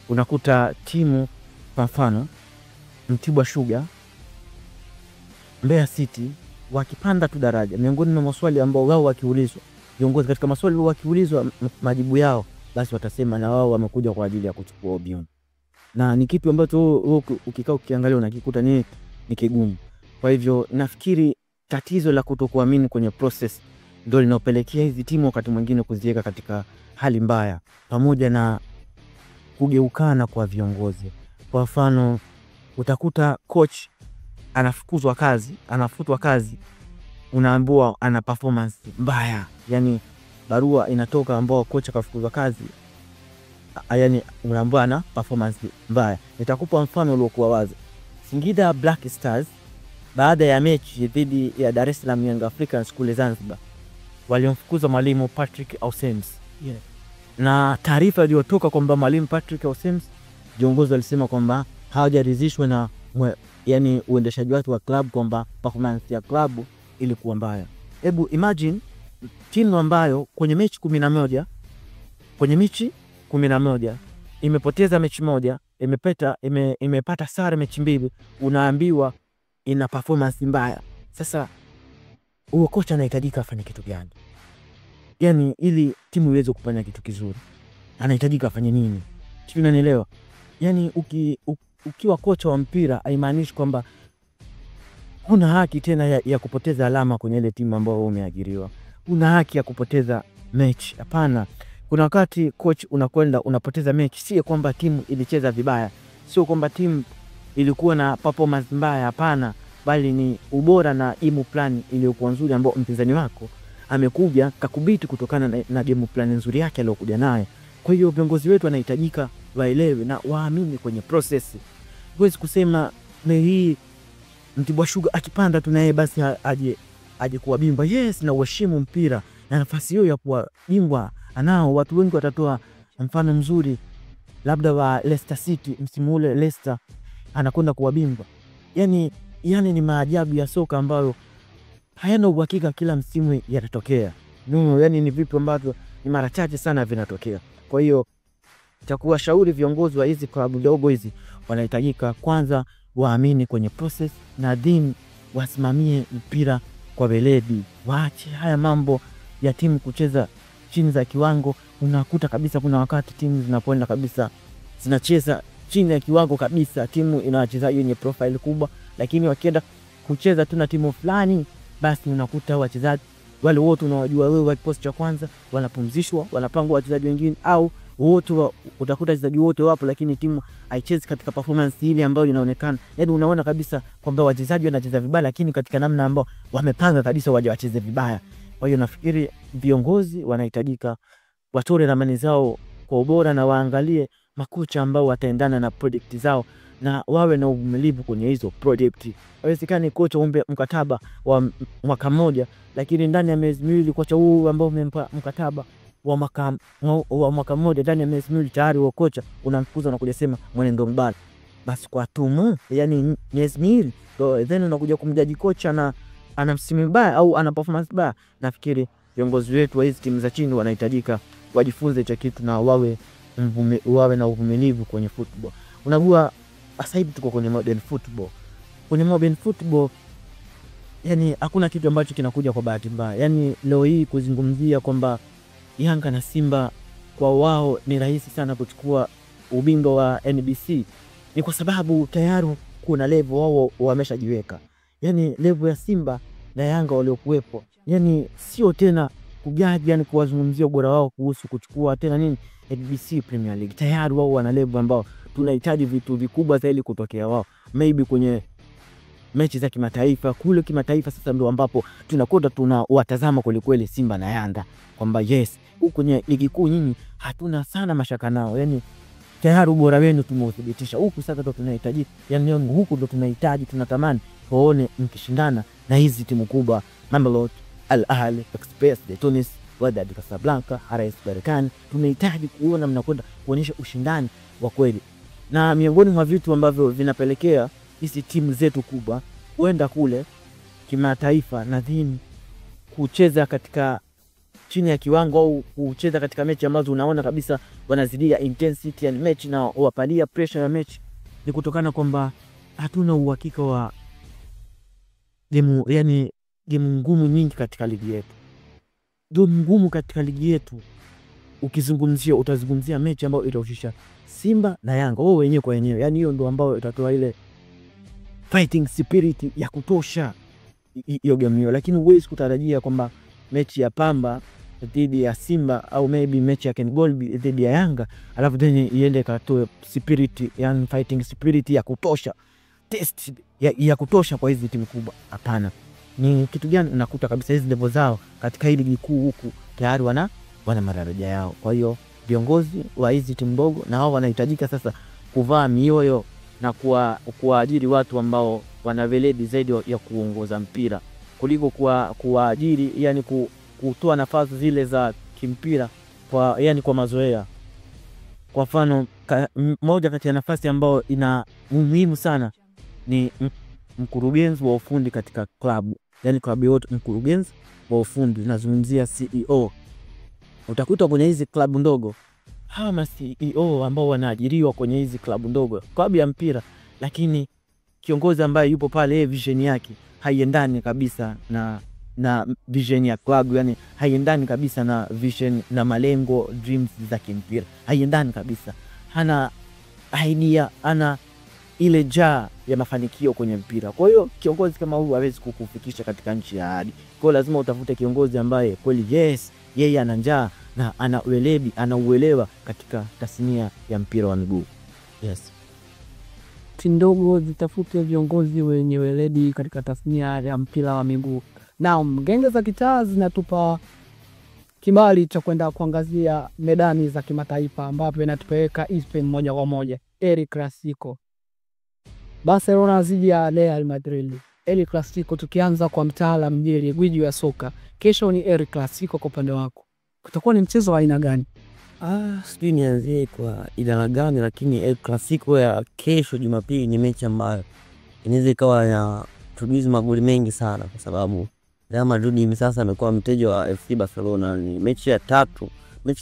Unakuta timu kwa mfano Mtibwa Sugar, Mbeya City wakipanda tu daraja, miongoni mwa maswali ambao wao wakiulizwa, viongozi katika maswali wakiulizwa majibu yao, basi watasema na wao wamekuja kwa ajili ya kuchukua ubingwa. Na ni kitu ambacho ukikaa ukiangalia unakikuta ni kigumu. Kwa hivyo nafikiri tatizo la kutokuamini kwenye process ndio linapelekea hizi timu wakati mwingine kuziweka katika hali mbaya, pamoja na kugeukana kwa viongozi. Kwa mfano utakuta coach anafukuzwa kazi, unaambiwa ana performance mbaya. Yani barua inatoka ambao coach akafukuzwa kazi, yani unaambiwa ana performance mbaya. Nitakupa mfano uliokuwa wazi. Singida Black Stars baada ya mechi dhidi ya Dar es Salaam Young Africans kule Zanzibar, walimfukuza mwalimu Patrick Ausems. Na taarifa iliyotoka kwamba mwalimu Patrick Ausems, viongozi walisema kwamba hawajaridhishwa na yani uendeshaji wake wa club, kwamba performance ya club ilikuwa mbaya. Hebu imagine timu ambayo kwenye mechi 11 imepoteza mechi moja, imepata sare mechi 2, unaambiwa ina performance mbaya. Sasa huyo kocha anahitajika afanye kitu gani? Yani ili timu iweze kufanya kitu kizuri anahitajika afanye nini? Sio, unanielewa? Yani ukiwa kocha wa mpira haimaanishi kwamba una haki tena ya kupoteza alama kwenye ile timu ambayo umeajiriwa. Una haki ya kupoteza mechi. Hapana. Kuna wakati coach unakwenda unapoteza mechi, sio kwamba timu ilicheza vibaya, sio kwamba timu ilikuwa na performance mbaya, hapana, bali ni ubora na game plan iliyokuwa nzuri ambao mpinzani wako amekuja kakubiti kutokana na game plan nzuri yake aliyokuja naye. Kwa hiyo viongozi wetu wanahitajika waelewe na waamini kwenye process. Huwezi kusema hii Mtibwa Sugar akipanda tu naye basi aje kuwa bingwa. Yes, na uheshimu mpira na nafasi hiyo ya kuwa bingwa anao. Watu wengi watatoa mfano mzuri labda wa Leicester City, msimu ule Leicester anakwenda kuwa bingwa. Yani ni maajabu ya soka ambayo hayana uhakika kila msimu yatatokea. Yani ni vitu ambavyo ni mara chache sana vinatokea. Kwa hiyo itakuwa shauri viongozi wa hizi klabu ndogo hizi wanahitajika kwanza waamini kwenye process na then wasimamie mpira kwa weledi. Waache haya mambo ya timu kucheza chini za kiwango. Unakuta kabisa kuna wakati timu zinapoenda kabisa zinacheza chini ya kiwango kabisa, timu ina wachezaji wenye profile kubwa, lakini wakienda kucheza tu na timu fulani basi unakuta wachezaji wale wote unawajua wewe wa kikosi cha kwanza wanapumzishwa, wanapangwa wachezaji wengine, au wote utakuta wachezaji wote wapo lakini timu haichezi katika performance ile ambayo inaonekana. Yaani unaona kabisa kwamba wachezaji wanacheza vibaya lakini katika namna ambayo wamepanga kabisa waje wacheze vibaya. Kwa hiyo nafikiri viongozi wanahitajika watore ramani zao kwa ubora na waangalie makocha ambao wataendana na project zao na wawe na uvumilivu kwenye hizo project. Haiwezekani kocha umpe mkataba wa mwaka mmoja lakini ndani ya miezi miwili kocha huu ambao umempa mkataba wa mwaka mmoja ndani ya miezi miwili tayari wa kocha unamfukuza na kujisema mwenendo mbaya. Basi kwa tumu yani miezi miwili then unakuja kumjaji kocha na ana msimu mbaya au ana performance mbaya. Nafikiri viongozi wetu wa hizi timu za chini wanahitajika wajifunze cha kitu na wawe na uvumilivu kwenye football. Unajua sasa hivi tuko kwenye modern football. Kwenye modern football yani hakuna kitu ambacho kinakuja kwa bahati mbaya. Yani leo hii kuzungumzia kwamba Yanga na Simba kwa wao ni rahisi sana kuchukua ubingwa wa NBC ni kwa sababu tayari kuna level wao wameshajiweka. Yani level ya Simba na Yanga waliokuepo yani sio tena kujaji, yani kuwazungumzia ubora wao kuhusu kuchukua tena nini NBC Premier League. Tayari wao wana level ambao tunahitaji vitu vikubwa zaidi kutokea wao. Maybe kwenye mechi za kimataifa, kule kimataifa sasa ndio ambapo tunakwenda tunawatazama kweli kweli Simba na Yanga kwamba yes, huko kwenye ligi kuu nyinyi hatuna sana mashaka nao. Yani tayari ubora wenu tumeuthibitisha. Huko sasa ndio tunahitaji, yani huko ndio tunahitaji, tunatamani tuone mkishindana na hizi timu kubwa, Mamelodi, Al Ahly, Express de Tunis, Wydad Casablanca, RS Berkane. Tunahitaji kuona mnakwenda kuonyesha ushindani wa kweli. Na miongoni mwa vitu ambavyo vinapelekea hizi timu zetu kubwa kwenda kule kimataifa nadhani kucheza katika chini ya kiwango au kucheza katika mechi ambazo unaona kabisa wanazidia intensity ya mechi na wapalia pressure ya mechi, ni kutokana kwamba hatuna uhakika wa game, yani game ngumu nyingi katika ligi yetu. Game ngumu katika ligi yetu utazungumzia mechi ambayo itahusisha Simba na Yanga wao wenyewe kwa wenyewe. Yani hiyo ndio ambayo itatoa ile fighting spirit ya kutosha hiyo game hiyo, lakini huwezi kutarajia kwamba mechi ya Pamba dhidi ya Simba au maybe mechi ya Ken Gold dhidi ya Yanga alafu then iende katoe spirit, yani fighting spirit ya kutosha, test ya kutosha kwa hizi timu kubwa. Hapana. Ni kitu gani unakuta kabisa hizi level zao katika hili ligi kuu huku tayari wana madaraja yao. Kwa hiyo viongozi wa hizi timu ndogo na wao wanahitajika sasa kuvaa mioyo na kuwaajiri watu ambao wana weledi zaidi ya kuongoza mpira kuliko kuwaajiri, yani kutoa nafasi zile za kimpira kwa mazoea. Kwa mfano moja kati ya nafasi ambao ina muhimu sana ni mkurugenzi wa ufundi katika klabu. Yani klabu yote mkurugenzi wa ufundi, nazungumzia CEO. Utakuta kwenye hizi klabu ndogo hawa CEO ambao wanaajiriwa kwenye hizi klabu ndogo, klabu ya mpira, lakini kiongozi ambaye yupo pale vision yake haiendani kabisa na vision ya klabu, yani haiendani kabisa na vision na malengo dreams za kimpira, haiendani kabisa. Hana idea, ana ile jaa ya mafanikio kwenye mpira. Kwa hiyo kiongozi kama huyu hawezi kukufikisha katika nchi ya ahadi. Kwa hiyo lazima utafute kiongozi ambaye kweli yeye ana njaa na ana uelewa katika tasnia ya mpira wa miguu. Yes. Timu ndogo zitafute viongozi wenye weledi katika tasnia ya mpira wa miguu. Na Ngenge za Kitaa zinatupa kibali cha kwenda kuangazia medani za kimataifa ambapo inatupeleka Spain moja kwa moja. El Clasico, Barcelona dhidi ya Real Madrid. El Clasico, tukianza kwa mtaala mjili gwiji wa soka, kesho ni El Clasico. Kwa upande wako kutakuwa ni mchezo wa aina gani? Sijui nianzie kwa idara gani, lakini El Clasico ya kesho Jumapili ni mechi ambayo inaweza ikawa ya produce magoli mengi sana, kwa sababu Real Madrid hivi sasa amekuwa mteja wa FC Barcelona. Ni mechi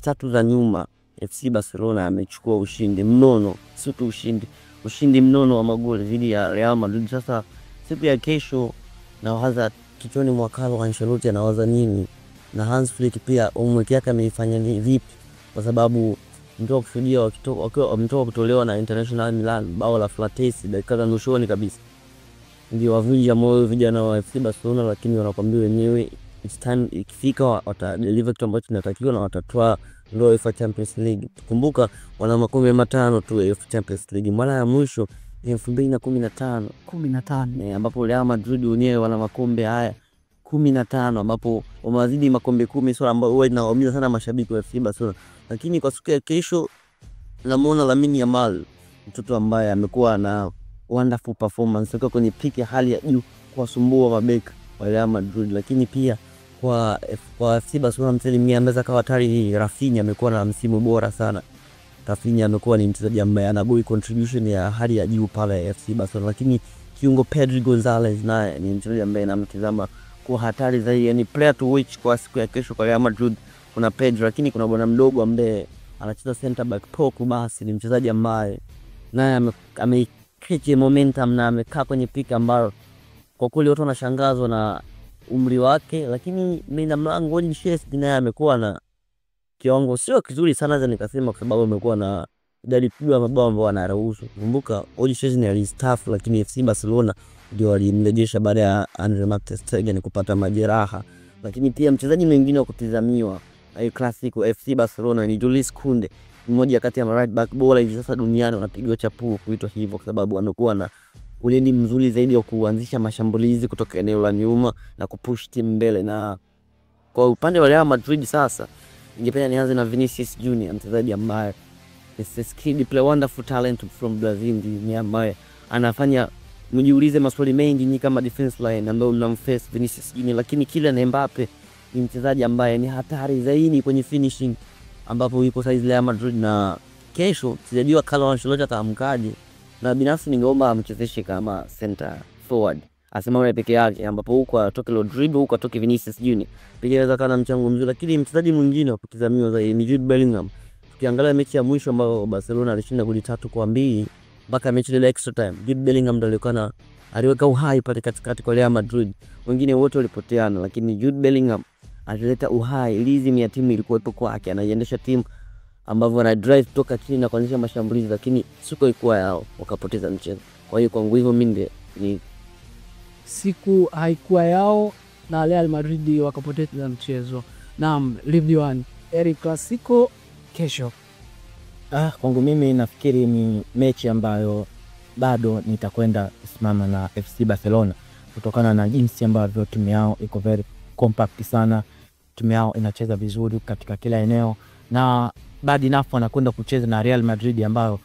tatu za nyuma FC Barcelona amechukua ushindi mnono, sio tu ushindi mnono wa magoli dhidi ya Real Madrid. Sasa siku ya kesho na waza kichoni mwa Carlo Ancelotti anawaza nini, na Hans Flick pia umweke yake ameifanya vipi, kwa sababu ndio kushuhudia wametoka kutolewa na International Milan bao la Flatesi dakika za mwishoni kabisa, ndio wavunja moyo vijana wa FC Barcelona, lakini wanakuambia wenyewe it's time, ikifika watadeliver kitu ambacho kinatakiwa na watatoa ndio UEFA Champions League. Kumbuka wana makombe 5 tu UEFA Champions League, mara ya mwisho 2015 ambapo Real Madrid wenyewe wana makombe haya 15 ambapo wamezidi makombe 10, sio ambao huwa inaumiza sana mashabiki wa FC Barcelona. Lakini kwa siku ya kesho namuona Lamine Yamal, mtoto ambaye amekuwa na wonderful performance kwenye peak ya hali ya juu kuwasumbua mabeki wa Real Madrid. Lakini pia kwa FC Barcelona mchezaji ambaye akawa hatari, Rafinha amekuwa na msimu bora sana. Rafinha amekuwa ni mchezaji ambaye ana goal contribution ya hali ya juu pale FC Barcelona. Lakini kiungo Pedri Gonzalez naye ni mchezaji ambaye namtazama kwa hatari zaidi, yani player to watch kwa siku ya kesho kwa Real Madrid. Kuna Pedri, lakini kuna bwana mdogo ambaye anacheza center back Paul Basi, ni mchezaji ambaye naye amecreate momentum na amekaa kwenye peak ambayo kwa kweli watu wanashangazwa na umri wake. Lakini mlinda mlango Ollie Chesney naye amekuwa na kiwango sio kizuri sana za nikasema, kwa sababu amekuwa na idadi kubwa ya mabao ambayo anaruhusu. Kumbuka Ollie Chesney alistaff, lakini FC Barcelona ndio walimrejesha baada ya Andre ter Stegen kupata majeraha. Lakini pia mchezaji mwingine wa kutizamiwa El Clasico FC Barcelona ni Jules Kounde, mmoja kati ya right back bora hivi sasa duniani, wanapigwa chapuo kuitwa hivyo kwa sababu amekuwa na ulendi mzuri zaidi wa kuanzisha mashambulizi kutoka eneo la nyuma na kupush timu mbele. Na kwa upande wa Real Madrid sasa, ningependa nianze na Vinicius Junior, mchezaji ambaye is a skilled player, wonderful talent from Brazil, ni ambaye anafanya mjiulize maswali mengi ni kama defense line ambayo mnamface Vinicius Junior. Lakini Kylian Mbappe ni mchezaji ambaye ni hatari zaidi kwenye finishing, ambapo yupo saizi Real Madrid, na kesho sijajua Carlo Ancelotti ataamkaje, na binafsi ningeomba amchezeshe kama center forward, asimame peke yake, ambapo huko atoke Rodrigo, huko atoke Vinicius Junior, pia inaweza kana mchango mzuri. Lakini mchezaji mwingine wa kutazamiwa zaidi ni Jude Bellingham. Tukiangalia mechi ya mwisho ambayo Barcelona alishinda goli 3-2 mpaka mechi ile extra time, Jude Bellingham ndio alikuwa aliweka uhai pale katikati kwa Real Madrid. Wengine wote walipoteana, lakini Jude Bellingham alileta uhai. Rhythm ya timu ilikuwa ipo kwake, anaiendesha timu ambavyo ana drive kutoka chini na kuanzisha mashambulizi, lakini siku ilikuwa yao, wakapoteza mchezo. Kwa hiyo kwangu hivyo mimi ni siku haikuwa yao na Real Madrid wakapoteza mchezo. Naam, Live One, El Clasico kesho. Kwangu mimi nafikiri ni mechi ambayo bado nitakwenda kusimama na FC Barcelona kutokana na jinsi ambavyo timu yao iko very compact sana. Timu yao inacheza vizuri katika kila eneo, na baada nafu anakwenda kucheza na Real Madrid ambayo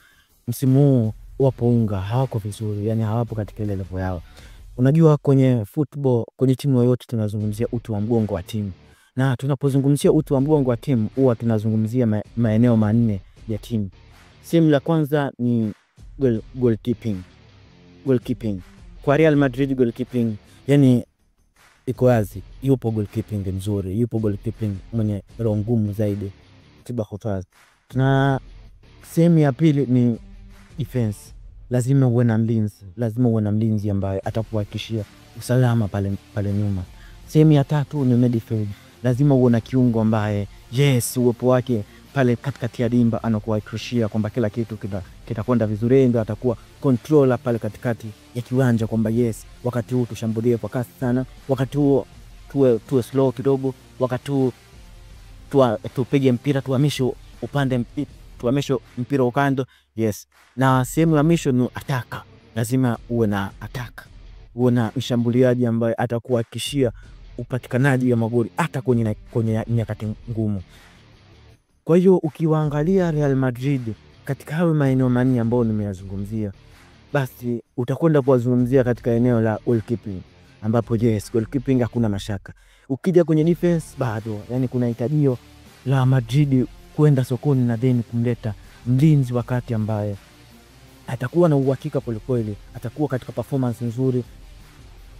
msimu huu wapo unga, hawako vizuri, yani hawapo katika ile level yao. Unajua kwenye football, kwenye timu yoyote tunazungumzia uti wa mgongo wa timu. Na tunapozungumzia uti wa mgongo wa timu huwa tunazungumzia maeneo manne ya timu. Sehemu la kwanza ni goalkeeping. Kwa Real Madrid goalkeeping yani iko wazi, yupo goalkeeping mzuri, yupo goalkeeping mwenye roho ngumu zaidi, Thibaut Courtois. Na sehemu ya pili ni defense. Lazima uwe na mlinzi ambaye atakuhakikishia usalama pale nyuma. Sehemu ya tatu ni midfield. Lazima uwe na kiungo ambaye uwepo wake pale katikati ya dimba anakuhakikishia kwamba kila kitu kitakwenda vizuri, ndio atakuwa controller pale katikati ya kiwanja kwamba wakati huu tushambulie kwa kasi sana, wakati huo tuwe slow kidogo, wakati huu tupige mpira, tuhamishe mpira ukando. Na sehemu ya mwisho ni ataka. Lazima uwe na ataka, uwe na mshambuliaji ambaye atakuhakikishia upatikanaji wa magoli hata kwenye nyakati ngumu. Kwa hiyo ukiwaangalia Real Madrid katika hayo maeneo manne ambayo nimeyazungumzia, basi utakwenda kuwazungumzia katika eneo la goalkeeping, ambapo goalkeeping hakuna mashaka. Ukija kwenye defense bado, yani kuna hitajio la Madrid kwenda sokoni na then kumleta mlinzi wakati ambaye atakuwa na uhakika kweli, atakuwa katika performance nzuri,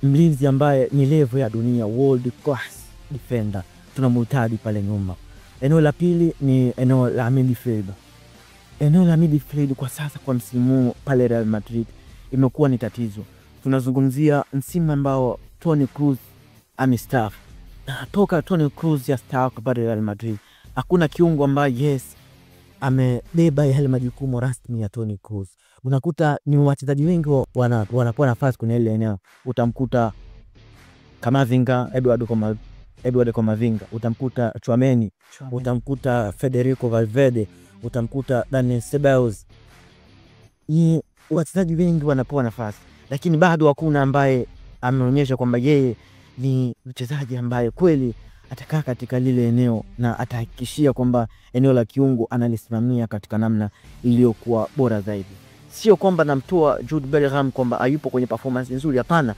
mlinzi ambaye ni level ya dunia, world class defender, tunamhitaji pale nyuma. Eneo la pili ni eneo la midfield. Eneo la midfield kwa sasa kwa msimu pale Real Madrid imekuwa ni tatizo. Tunazungumzia msimu ambao Toni Kroos amestaafu. Toka Toni Kroos ya staafu pale Real Madrid, hakuna kiungo ambaye amebeba yale majukumu rasmi ya Toni Kroos. Unakuta ni wachezaji wengi wanapewa nafasi kwenye ile eneo. Utamkuta Camavinga, Eduardo Camavinga, utamkuta Tchouameni, utamkuta Federico Valverde, utamkuta Dani Ceballos. Ni wachezaji wengi wanapewa nafasi, lakini bado hakuna ambaye ameonyesha kwamba yeye ni mchezaji ambaye kweli atakaa katika lile eneo na atahakikishia kwamba eneo la kiungo analisimamia katika namna iliyokuwa bora zaidi. Sio kwamba namtoa Jude Bellingham kwamba hayupo kwenye performance nzuri, hapana.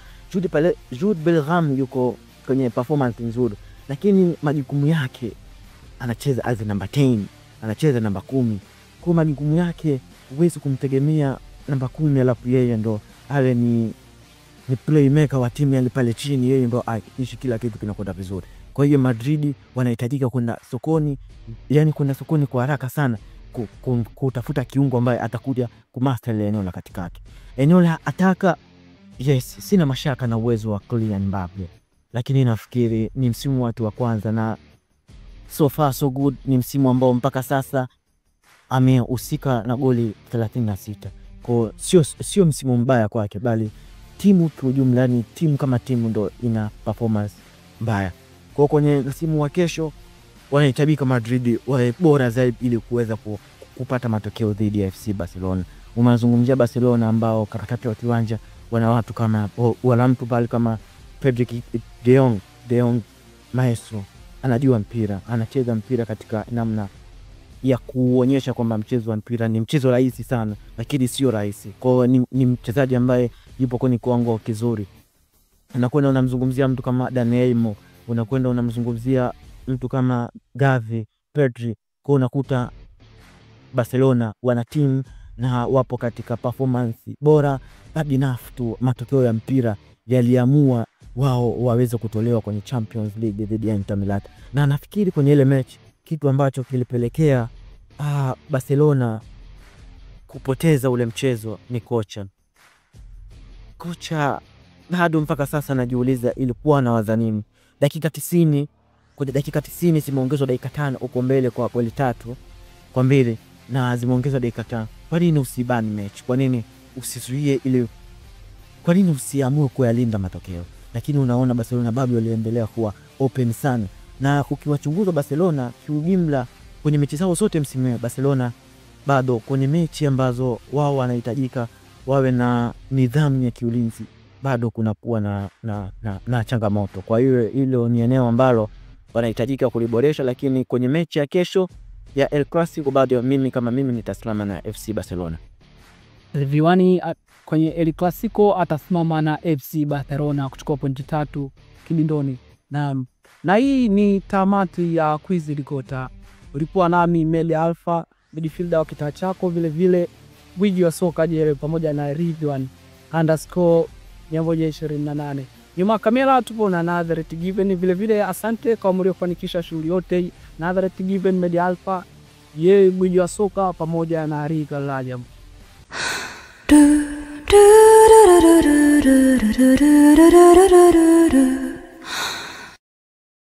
Jude Bellingham yuko kwenye performance nzuri, lakini majukumu yake anacheza as number 10, anacheza namba 10. Kwa majukumu yake huwezi kumtegemea namba 10 alafu yeye ndo ale ni playmaker wa timu yani pale chini, yeye ndo aishi kila kitu kinakwenda vizuri. Kwa hiyo Madrid wanahitajika kwenda sokoni, yani kwenda sokoni kwa haraka sana kutafuta kiungo ambaye atakuja kumaster ile eneo la katikati. Eneo la ataka, sina mashaka na uwezo wa Kylian Mbappe, lakini nafikiri ni msimu watu wa kwanza na so far so good. Ni msimu ambao mpaka sasa amehusika na goli 36. Kwa sio msimu mbaya kwake, bali timu kwa ujumla, ni timu kama timu ndo ina performance mbaya. Kwa kwenye msimu wa kesho wanahitajika Madrid wawe bora zaidi ili kuweza kupata matokeo dhidi ya FC Barcelona. Unazungumzia Barcelona ambao katikati ya kiwanja wana mtu pale kama Frenkie de Jong maestro, anajua mpira, anacheza mpira katika namna ya kuonyesha kwamba mchezo wa mpira ni mchezo rahisi sana, lakini sio rahisi. Kwa ni mchezaji ambaye yupo kwenye kiwango kizuri. Unakwenda unamzungumzia mtu kama Dani Olmo, unakwenda unamzungumzia mtu kama Gavi, Pedri, kwa unakuta Barcelona wana timu na wapo katika performance bora. Bad enough tu matokeo ya mpira yaliamua wao waweze kutolewa kwenye Champions League dhidi ya Inter Milan. Na nafikiri kwenye ile mechi kitu ambacho kilipelekea Barcelona kupoteza ule mchezo ni kocha. Kocha bado mpaka sasa najiuliza ilikuwa na wadhanini. Dakika 90, kwenye dakika 90 zimeongezwa dakika 5 uko mbele kwa goli 3-2 na zimeongezwa dakika 5. Kwa nini usibani mechi? Kwa nini usizuie ile? Kwa nini usiamue kuyalinda matokeo? Lakini unaona Barcelona bado waliendelea kuwa open sana. Na ukiwachunguza Barcelona kiujumla kwenye mechi zao zote msimu huu, Barcelona bado kwenye mechi ambazo wao wanahitajika wawe na nidhamu ya kiulinzi bado kuna kuwa na changamoto. Kwa hiyo hilo ni eneo ambalo wanahitajika kuliboresha, lakini kwenye mechi ya kesho ya El Clasico bado mimi kama mimi nitasimama na FC Barcelona. Viwani kwenye El Clasico atasimama na FC Barcelona kuchukua pointi 3 kilindoni. Na hii ni tamati ya quiz Likota. Ulikuwa nami Meli Alpha, midfielder wa kitaa chako, vile vile gwiji wa soka Jere pamoja na Ridwan_128. Nyuma kamera tupo na Nazareth Given, vile vile asante kwa mliofanikisha shughuli yote. Nazareth Given, Meli Alpha, yeye gwiji wa soka pamoja na Rika Rajab. Do do do do do do do do do do do do.